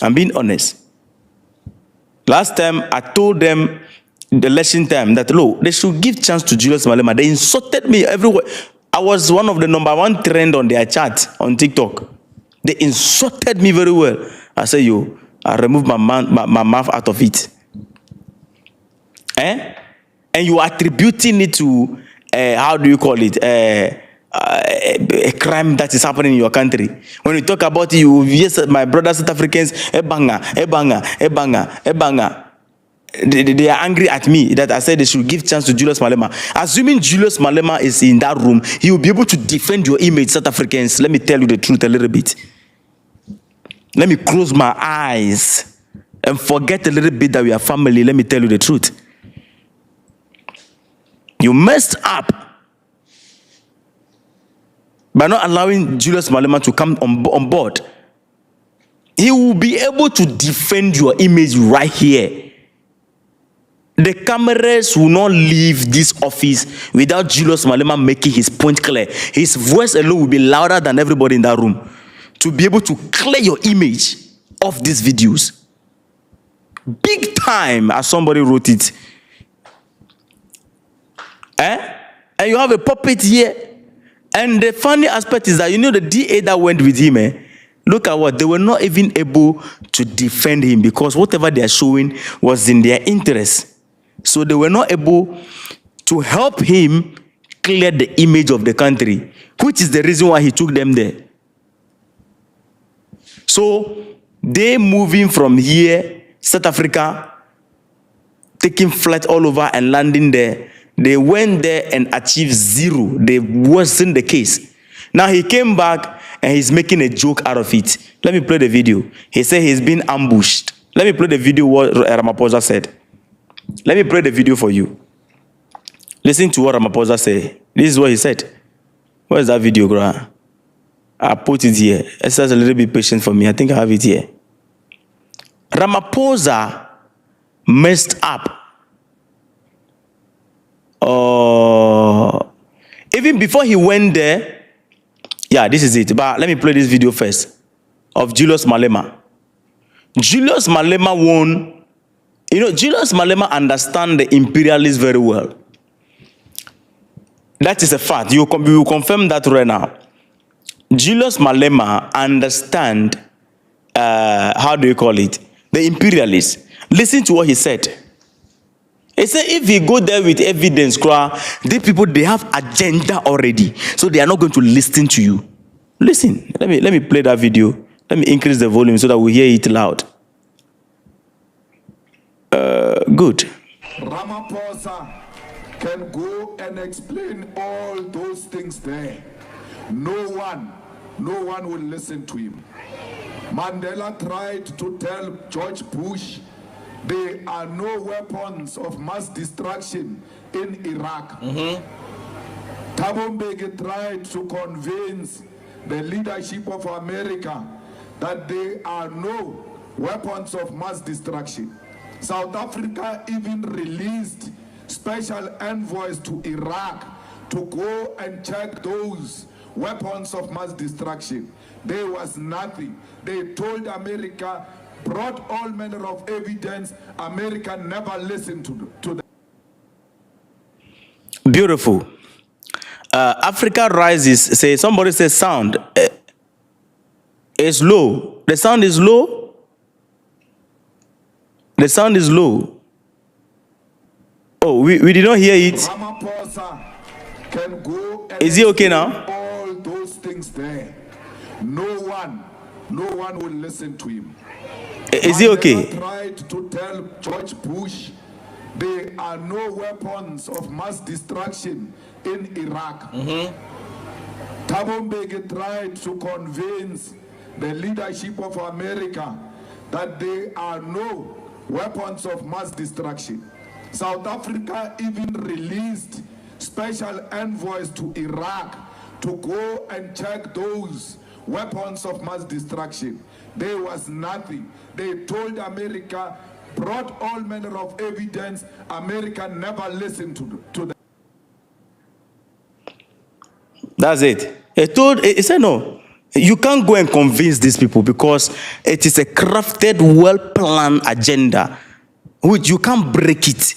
I'm being honest. Last time I told them the election time that look, they should give chance to Julius Malema. They insulted me everywhere. I was one of the #1 trend on their chat on TikTok. They insulted me very well. I said, I removed my mouth out of it. And you are attributing it to, how do you call it? A crime that is happening in your country. When you talk about it, yes, my brothers South Africans, ebanga. They are angry at me that I said they should give chance to Julius Malema. Assuming Julius Malema is in that room, he will be able to defend your image, South Africans. Let me tell you the truth a little bit. Let me close my eyes and forget a little bit that we are family. Let me tell you the truth. You messed up by not allowing Julius Malema to come on board. He will be able to defend your image right here. The cameras will not leave this office without Julius Malema making his point clear. His voice alone will be louder than everybody in that room to be able to clear your image of these videos. Big time, as somebody wrote it. And you have a puppet here. And the funny aspect is that, you know, the DA that went with him, look at what, they were not even able to defend him because whatever they are showing was in their interest. So they were not able to help him clear the image of the country, which is the reason why he took them there. So they moving from here, South Africa, taking flight all over and landing there. They went there and achieved zero. They wasn't the case. Now he came back and he's making a joke out of it. Let me play the video. He said he's been ambushed. Let me play the video what Ramaphosa said. Let me play the video for you. Listen to what Ramaphosa said. This is what he said. Where is that video, Gra? I put it here. It's just a little bit patient for me. I think I have it here. Ramaphosa messed up. Even before he went there, yeah, this is it. But let me play this video first of Julius Malema. Julius Malema won. You know, Julius Malema understands the imperialists very well. That is a fact. You will confirm that right now. Julius Malema understands, how do you call it? The imperialists. Listen to what he said. He said if you go there with evidence, these people, they have agenda already. So they are not going to listen to you. Listen, let me play that video. Let me increase the volume so that we hear it loud. Good. Ramaphosa can go and explain all those things there. No one will listen to him. Mandela tried to tell George Bush there are no weapons of mass destruction in Iraq. Thabo Mbeki tried to convince the leadership of America that there are no weapons of mass destruction. South Africa even released special envoys to Iraq to go and check those weapons of mass destruction. There was nothing. They told America, brought all manner of evidence. America never listened to them. Beautiful. Africa rises. Say somebody says sound is low. The sound is low. The sound is low. Oh, we did not hear it. Ramaphosa can go and Is he okay now? all those things there. No one will listen to him. Is he okay? Mandela tried to tell George Bush there are no weapons of mass destruction in Iraq. Thabo Mbeki tried to convince the leadership of America that there are no weapons of mass destruction. South Africa even released special envoys to Iraq to go and check those weapons of mass destruction. There was nothing. They told America, brought all manner of evidence. America never listened to them. That's it. He said no. You can't go and convince these people because it is a crafted, well-planned agenda, which you can't break it.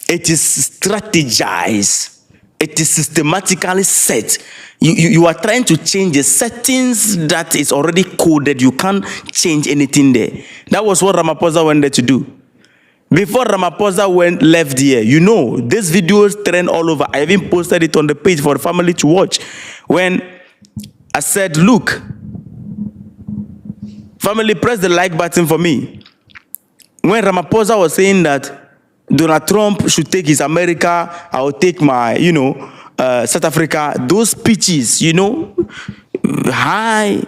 It is strategized. It is systematically set. You are trying to change the settings that is already coded. You can't change anything there. That was what Ramaphosa went there to do. Before Ramaphosa left here, this video is trend all over. I even posted it on the page for the family to watch. When I said, look, family, press the like button for me. When Ramaphosa was saying that Donald Trump should take his America, I will take my, South Africa, those speeches, high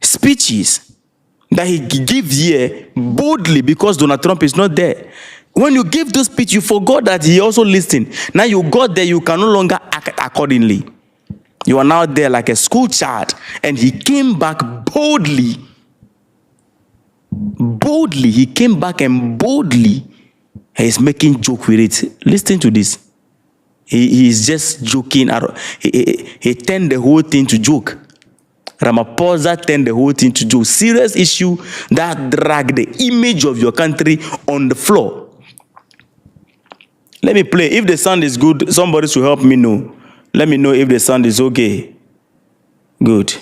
speeches that he gives here boldly because Donald Trump is not there. When you give those speeches, you forgot that he also listened. Now you got there, you can no longer act accordingly. You are now there like a school child. And he came back boldly. Boldly. He came back and boldly. He's making joke with it. Listen to this. He is just joking. He turned the whole thing to joke. Ramaphosa turned the whole thing to joke. Serious issue that dragged the image of your country on the floor. Let me play. If the sound is good, somebody should help me know. Let me know if the sound is okay. Good.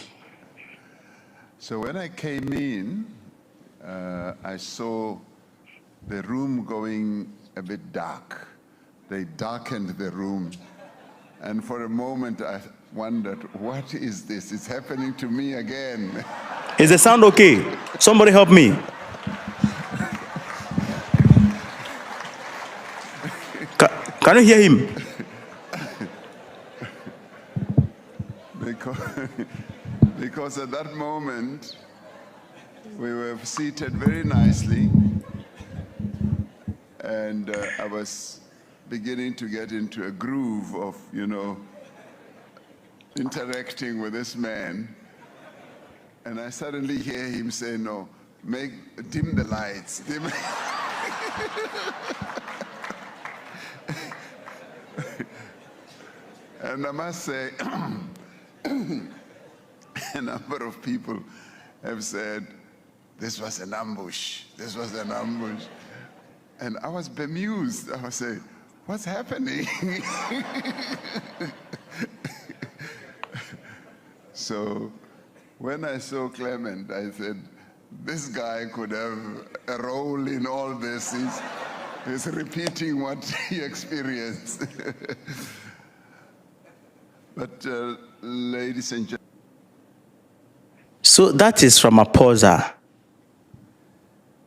So when I came in, I saw the room going a bit dark. They darkened the room. And for a moment, I wondered, what is this? It's happening to me again. Is the sound okay? Somebody help me. Can you hear him? Because at that moment, we were seated very nicely, and I was beginning to get into a groove of, interacting with this man. And I suddenly hear him say, no, dim the lights. Dim. And I must say, a number of people have said, this was an ambush. This was an ambush. And I was bemused. I was saying, what's happening? So when I saw Clement, I said, this guy could have a role in all this. He's repeating what he experienced. But ladies and gentlemen. So that is Ramaphosa.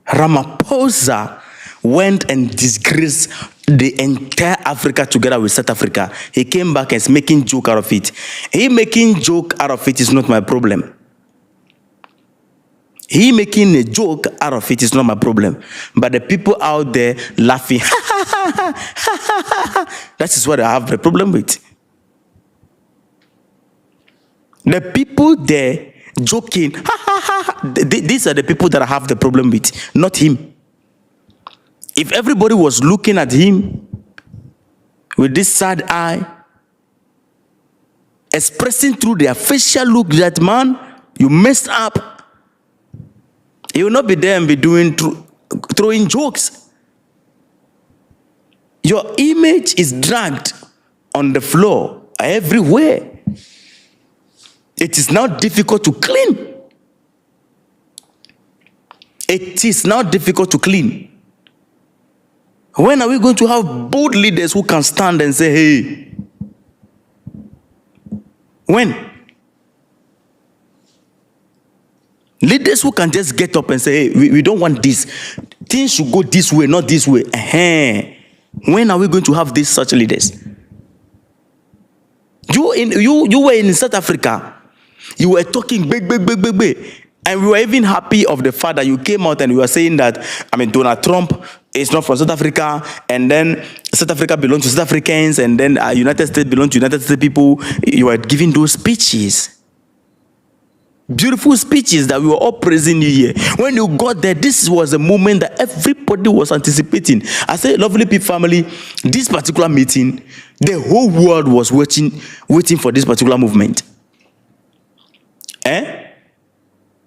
Ramaphosa went and disgraced the entire Africa together with South Africa. He came back and is making joke out of it. He making joke out of it is not my problem. He making a joke out of it is not my problem. But the people out there laughing, that is what I have the problem with. The people there joking, these are the people that I have the problem with, not him. If everybody was looking at him with this sad eye, expressing through their facial look that, man, you messed up, he will not be there and be throwing jokes. Your image is dragged on the floor everywhere. It is now difficult to clean. It is now difficult to clean. When are we going to have bold leaders who can stand and say, hey? When? Leaders who can just get up and say, hey, we don't want this. Things should go this way, not this way. When are we going to have these such leaders? You were in South Africa. You were talking big. And we were even happy of the fact that you came out and you were saying that, Donald Trump is not from South Africa, and then South Africa belongs to South Africans, and then United States belongs to United States people. You were giving those speeches. Beautiful speeches that we were all praising you here. When you got there, this was a moment that everybody was anticipating. I say, lovely people family, this particular meeting, the whole world was waiting for this particular movement.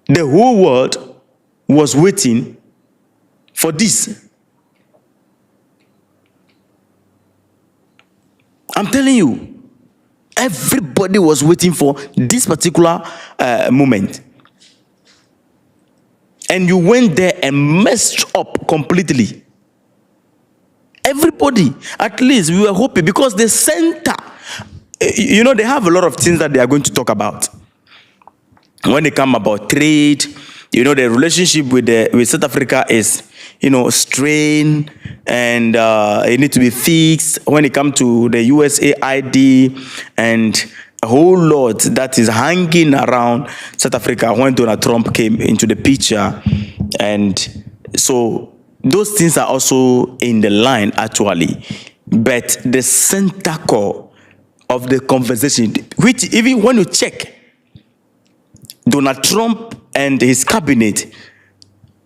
The whole world was waiting for this. I'm telling you, everybody was waiting for this particular moment. And you went there and messed up completely. Everybody, at least we were hoping, because the center, they have a lot of things that they are going to talk about. When they come about trade, the relationship with South Africa is, strained, and it needs to be fixed. When it comes to the USAID and a whole lot that is hanging around South Africa when Donald Trump came into the picture. And so those things are also in the line, actually. But the center core of the conversation, which even when you check, Donald Trump and his cabinet,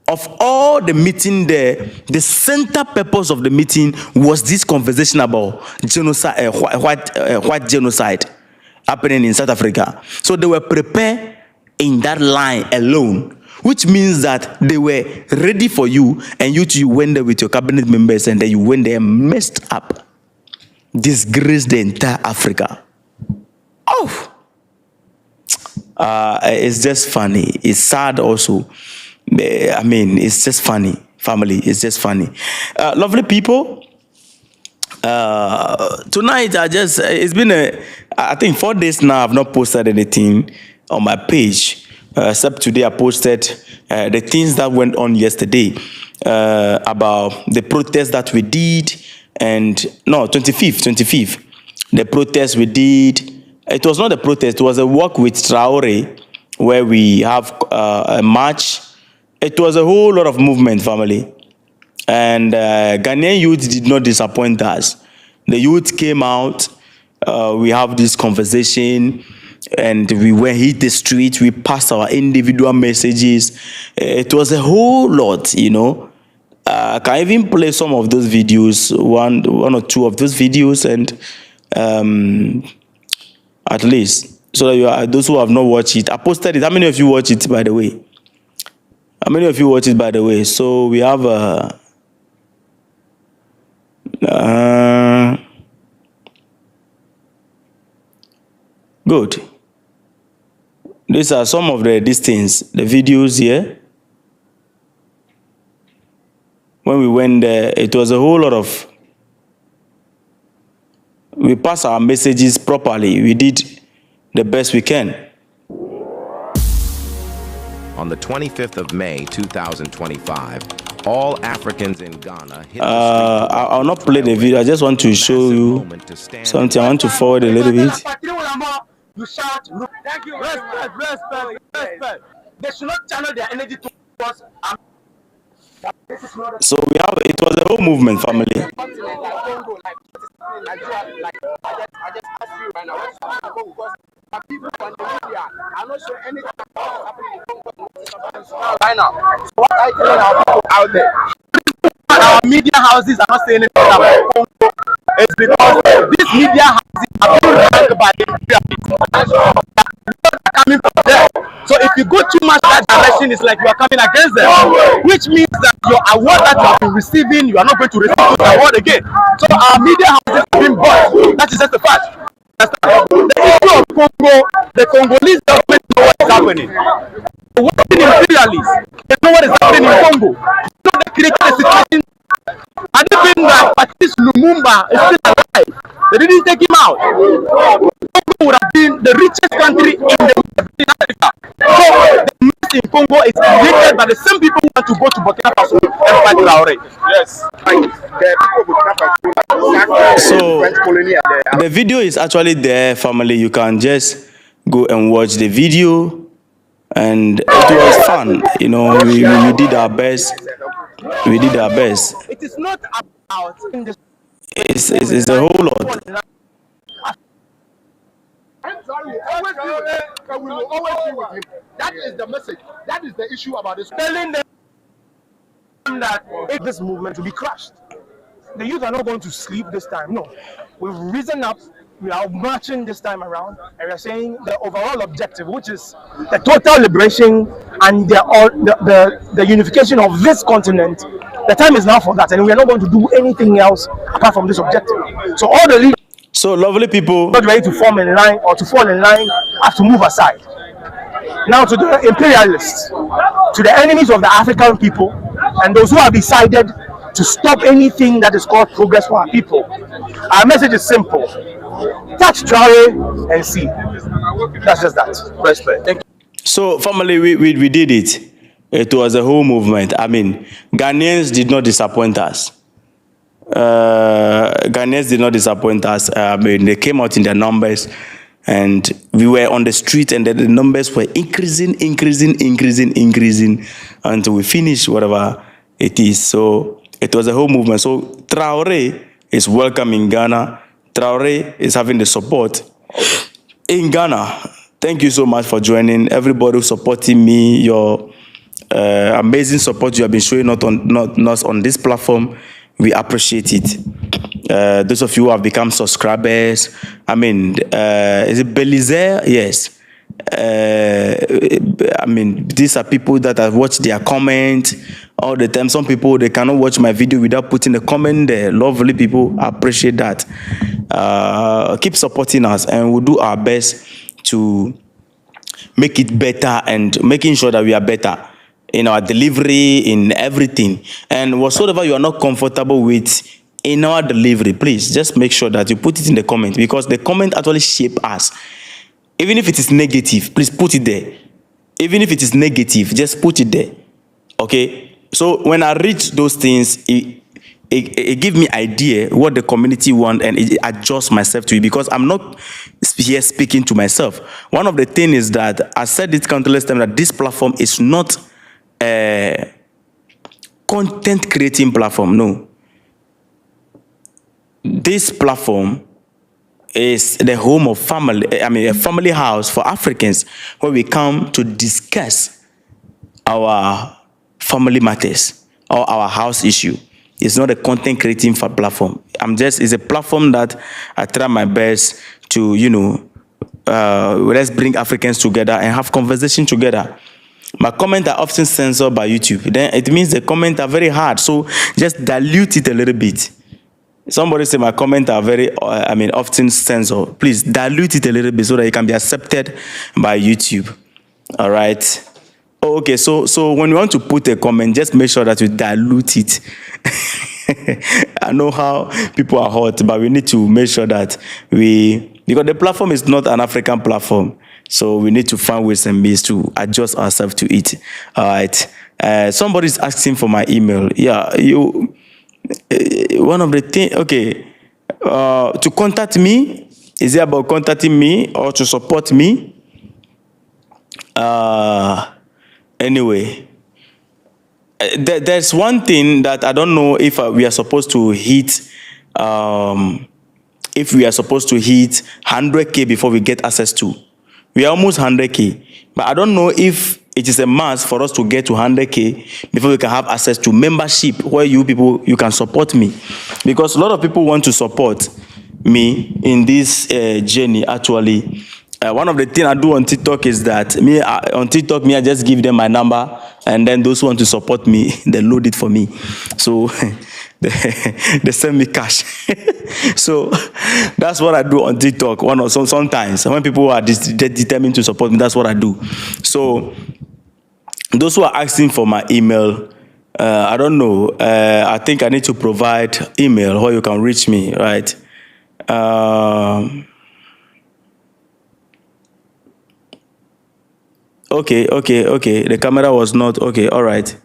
of all the meeting there, the center purpose of the meeting was this conversation about genocide, white genocide happening in South Africa. So they were prepared in that line alone, which means that they were ready for you, and you went there with your cabinet members, and then you went there and messed up, disgraced the entire Africa. Oh! It's just funny. It's sad also. It's just funny. Family, it's just funny. Lovely people, tonight it's been I think 4 days now I've not posted anything on my page, except today I posted the things that went on yesterday about the protest that we did, and no, 25th, the protest we did. It was not a protest, it was a walk with Traore, where we have a march. It was a whole lot of movement, family. And Ghanaian youth did not disappoint us. The youth came out, we have this conversation, and we hit the street, we passed our individual messages. It was a whole lot, I can even play some of those videos, one or two of those videos, and at least, so that those who have not watched it, I posted it. How many of you watch it, by the way? How many of you watch it, by the way? So we have good. These are some of these things, the videos here. When we went there, it was a whole lot of. We passed our messages properly. We did the best we can. On the 25th of May, 2025, all Africans in Ghana hit the I'll not play the video. I just want to show you something. I want to forward a little bit. You shout, thank you. Respect. They should not channel their energy towards. This is not So we have, it was a whole movement, family. a continent like Congo, like Nigeria. Like I just asked you right now, what's happening in Congo? Because the people and the media are not showing anything about what's happening in Congo and what is happening in Sudan right now. So what I tell our people out there, our media houses are not saying anything about Congo. It's because these media houses are being run by the imperialists. Coming from there. So if you go too much that direction, it's like you are coming against them, which means that your award that you have been receiving, you are not going to receive the award again. So our media houses have been bought. That is just the fact. The issue of Congo, the Congolese government know what is happening. The Western imperialists, they know what is happening in Congo. So they created a situation. And even that Patrice Lumumba is still alive. They didn't take him out. Congo would have been the richest country in Africa. So the mess in Congo is created by the same people who want to go to Burkina Faso and fight Traore. Yes. So the video is actually there, family. You can just go and watch the video, and it was fun. You know, we did our best. We did our best. It is not about It's a whole lot. I'm sorry, we will always be with him. That is the message. That is the issue about this. Telling them that if this movement will be crushed. The youth are not going to sleep this time. No. We've risen up. We are marching this time around, and we are saying the overall objective, which is the total liberation and the unification of this continent. The time is now for that, and we are not going to do anything else apart from this objective. So all the leaders So lovely people. not ready to form in line or to fall in line have to move aside. Now to the imperialists, to the enemies of the African people, and those who have decided to stop anything that is called progress for our people. Our message is simple. Touch Traore and see. That's just that. Respect. Thank you. So family, we did it. It was a whole movement. I mean, Ghanaians did not disappoint us. Ghanaians did not disappoint us. I mean, they came out in their numbers, and we were on the street, and the numbers were increasing until we finished whatever it is. So it was a whole movement. So Traore is welcome in Ghana. Traore is having the support in Ghana. Thank you so much for joining. Everybody supporting me, your amazing support you have been showing not on this platform. We appreciate it. Those of you who have become subscribers, I mean, is it Belize? Yes. I mean, these are people that have watched their comment all the time. Some people, they cannot watch my video without putting a comment there. Lovely people, I appreciate that. Keep supporting us, and we'll do our best to make it better and making sure that we are better in our delivery, in everything. And whatsoever you are not comfortable with in our delivery, please just make sure that you put it in the comment, because the comment actually shape us. Even if it is negative, please put it there. Even if it is negative, just put it there. Okay? So when I read those things, it gives me idea what the community want, and it adjusts myself to it, because I'm not here speaking to myself. One of the things is that I said it countless times that this platform is not a content creating platform. No. This platform is the home of family, I mean, a family house for Africans, where we come to discuss our family matters or our house issue. It's not a content creating platform. It's a platform that I try my best to, let's bring Africans together and have conversation together. My comments are often censored by YouTube. Then it means the comments are very hard. So just dilute it a little bit. Somebody say my comments are very, often censored. Please dilute it a little bit so that it can be accepted by YouTube. All right. Oh, okay. So when you want to put a comment, just make sure that you dilute it. I know how people are hot, but we need to make sure that because the platform is not an African platform, so we need to find ways and means to adjust ourselves to it. All right. Somebody is asking for my email. Yeah, one of the things, okay, to contact me, is it about contacting me or to support me? Anyway, there's one thing that I don't know if we are supposed to hit. If we are supposed to hit 100K before we get access to. We are almost 100K, but I don't know if it is a must for us to get to 100K before we can have access to membership where you can support me, because a lot of people want to support me in this journey. Actually, one of the things I do on TikTok is that I just give them my number, and then those who want to support me, they load it for me. So they send me cash. So that's what I do on TikTok. Sometimes when people are determined to support me, that's what I do. So those who are asking for my email, I don't know. I think I need to provide email where you can reach me, right? Okay. The camera was not okay. All right.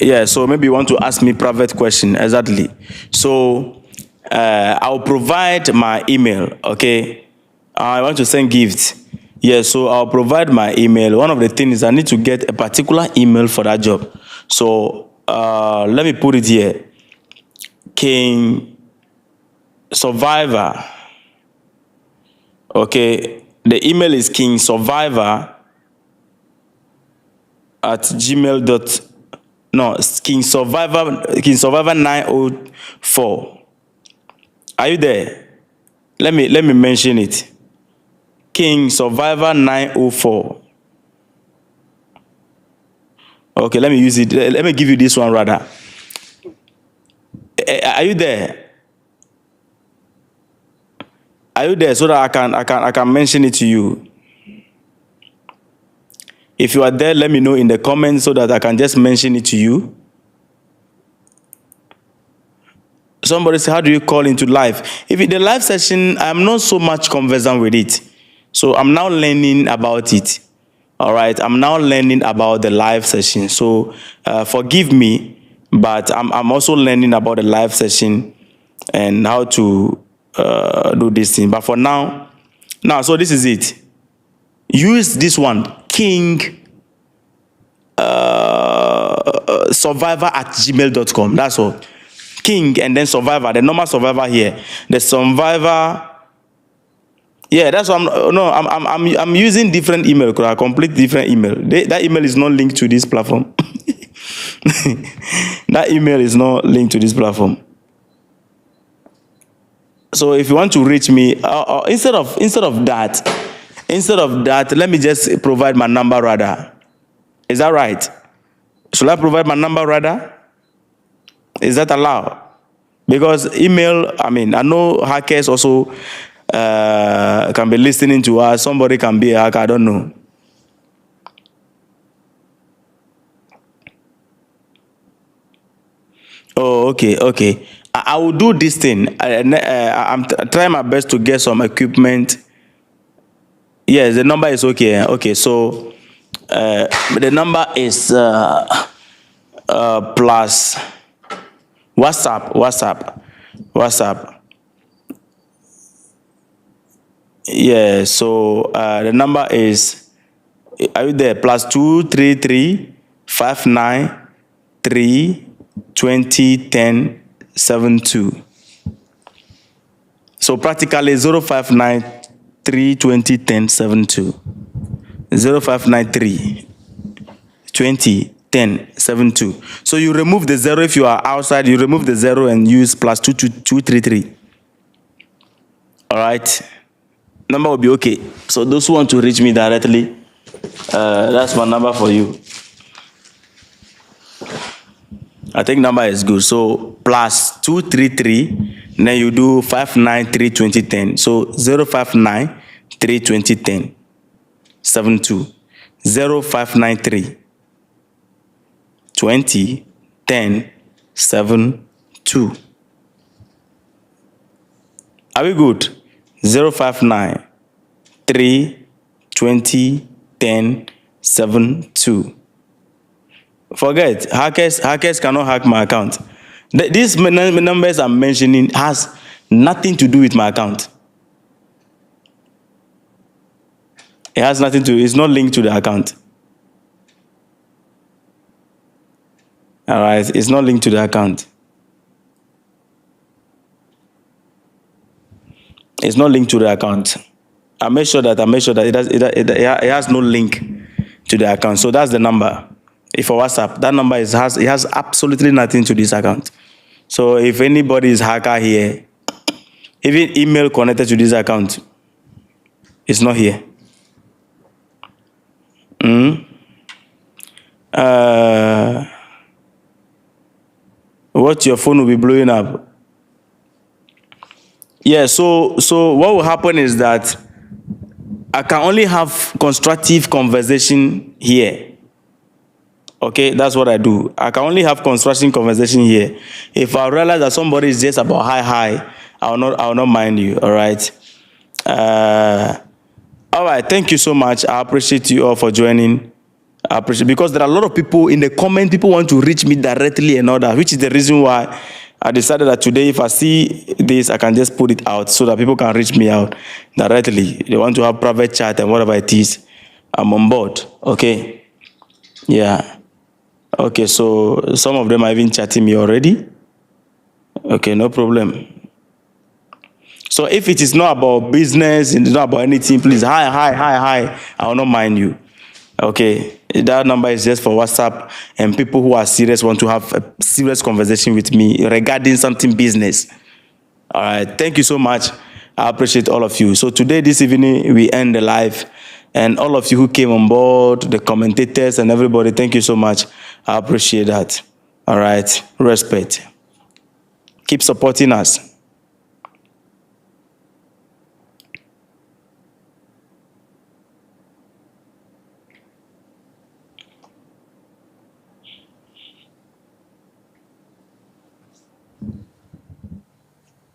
Yeah, so maybe you want to ask me private question. Exactly. So I'll provide my email, okay? I want to send gifts. Yeah, so I'll provide my email. One of the things is I need to get a particular email for that job. So let me put it here. King Survivor. Okay, the email is kingsurvivor@gmail.com. No, King Survivor 904. Are you there? Let me mention it. King Survivor 904. Okay, let me use it. Let me give you this one rather. Are you there? Are you there so that I can mention it to you? If you are there, let me know in the comments so that I can just mention it to you. Somebody say, how do you call into live? If it's the live session, I'm not so much conversant with it. So I'm now learning about it. All right, I'm now learning about the live session. So forgive me, but I'm also learning about the live session and how to do this thing. But for now, so this is it. Use this one, King Survivor@gmail.com. That's all. King and then Survivor, the normal Survivor here. The Survivor. Yeah, that's what I'm using different email, a complete different email. That email is not linked to this platform. That email is not linked to this platform. So if you want to reach me, instead of that, let me just provide my number rather. Is that right? Should I provide my number rather? Is that allowed? Because email, I know hackers also can be listening to us. Somebody can be a hacker, I don't know. Oh, okay. I will do this thing. I'm trying my best to get some equipment. Yes, the number is okay. Okay, so the number is plus WhatsApp. Yeah, so the number is, are you there? +233 593 2010 72. So practically 0593 2010 72. 0593 2010 72. So you remove the 0 if you are outside. You remove the 0 and use +233. All right. Number will be okay. So those who want to reach me directly, that's my number for you. I think number is good. So +233, then you do 593 2010. So 0593 2010 72. 0593 2010 72. Are we good? 0593 2010 72. Forget, hackers cannot hack my account. These numbers I'm mentioning has nothing to do with my account. It has nothing to, it's not linked to the account. All right, it's not linked to the account. It's not linked to the account. I make sure that it has no link to the account. So that's the number. If for WhatsApp, that number has absolutely nothing to this account. So if anybody is hacker here, even email connected to this account, it's not here. What your phone will be blowing up? Yeah. So what will happen is that I can only have constructive conversation here. Okay, that's what I do. I can only have constructive conversation here. If I realize that somebody is just about hi, I will not mind you. All right. All right. Thank you so much. I appreciate you all for joining. I appreciate, because there are a lot of people in the comment. People want to reach me directly and all that, which is the reason why I decided that today, if I see this, I can just put it out so that people can reach me out directly. They want to have private chat and whatever it is. I'm on board. Okay. Yeah. Okay, so some of them are even chatting me already. Okay, no problem. So if it is not about business, it's not about anything, please, hi, I will not mind you. Okay, that number is just for WhatsApp and people who are serious, want to have a serious conversation with me regarding something business. All right, thank you so much. I appreciate all of you. So today, this evening, we end the live. And all of you who came on board, the commentators and everybody, thank you so much. I appreciate that. All right. Respect. Keep supporting us.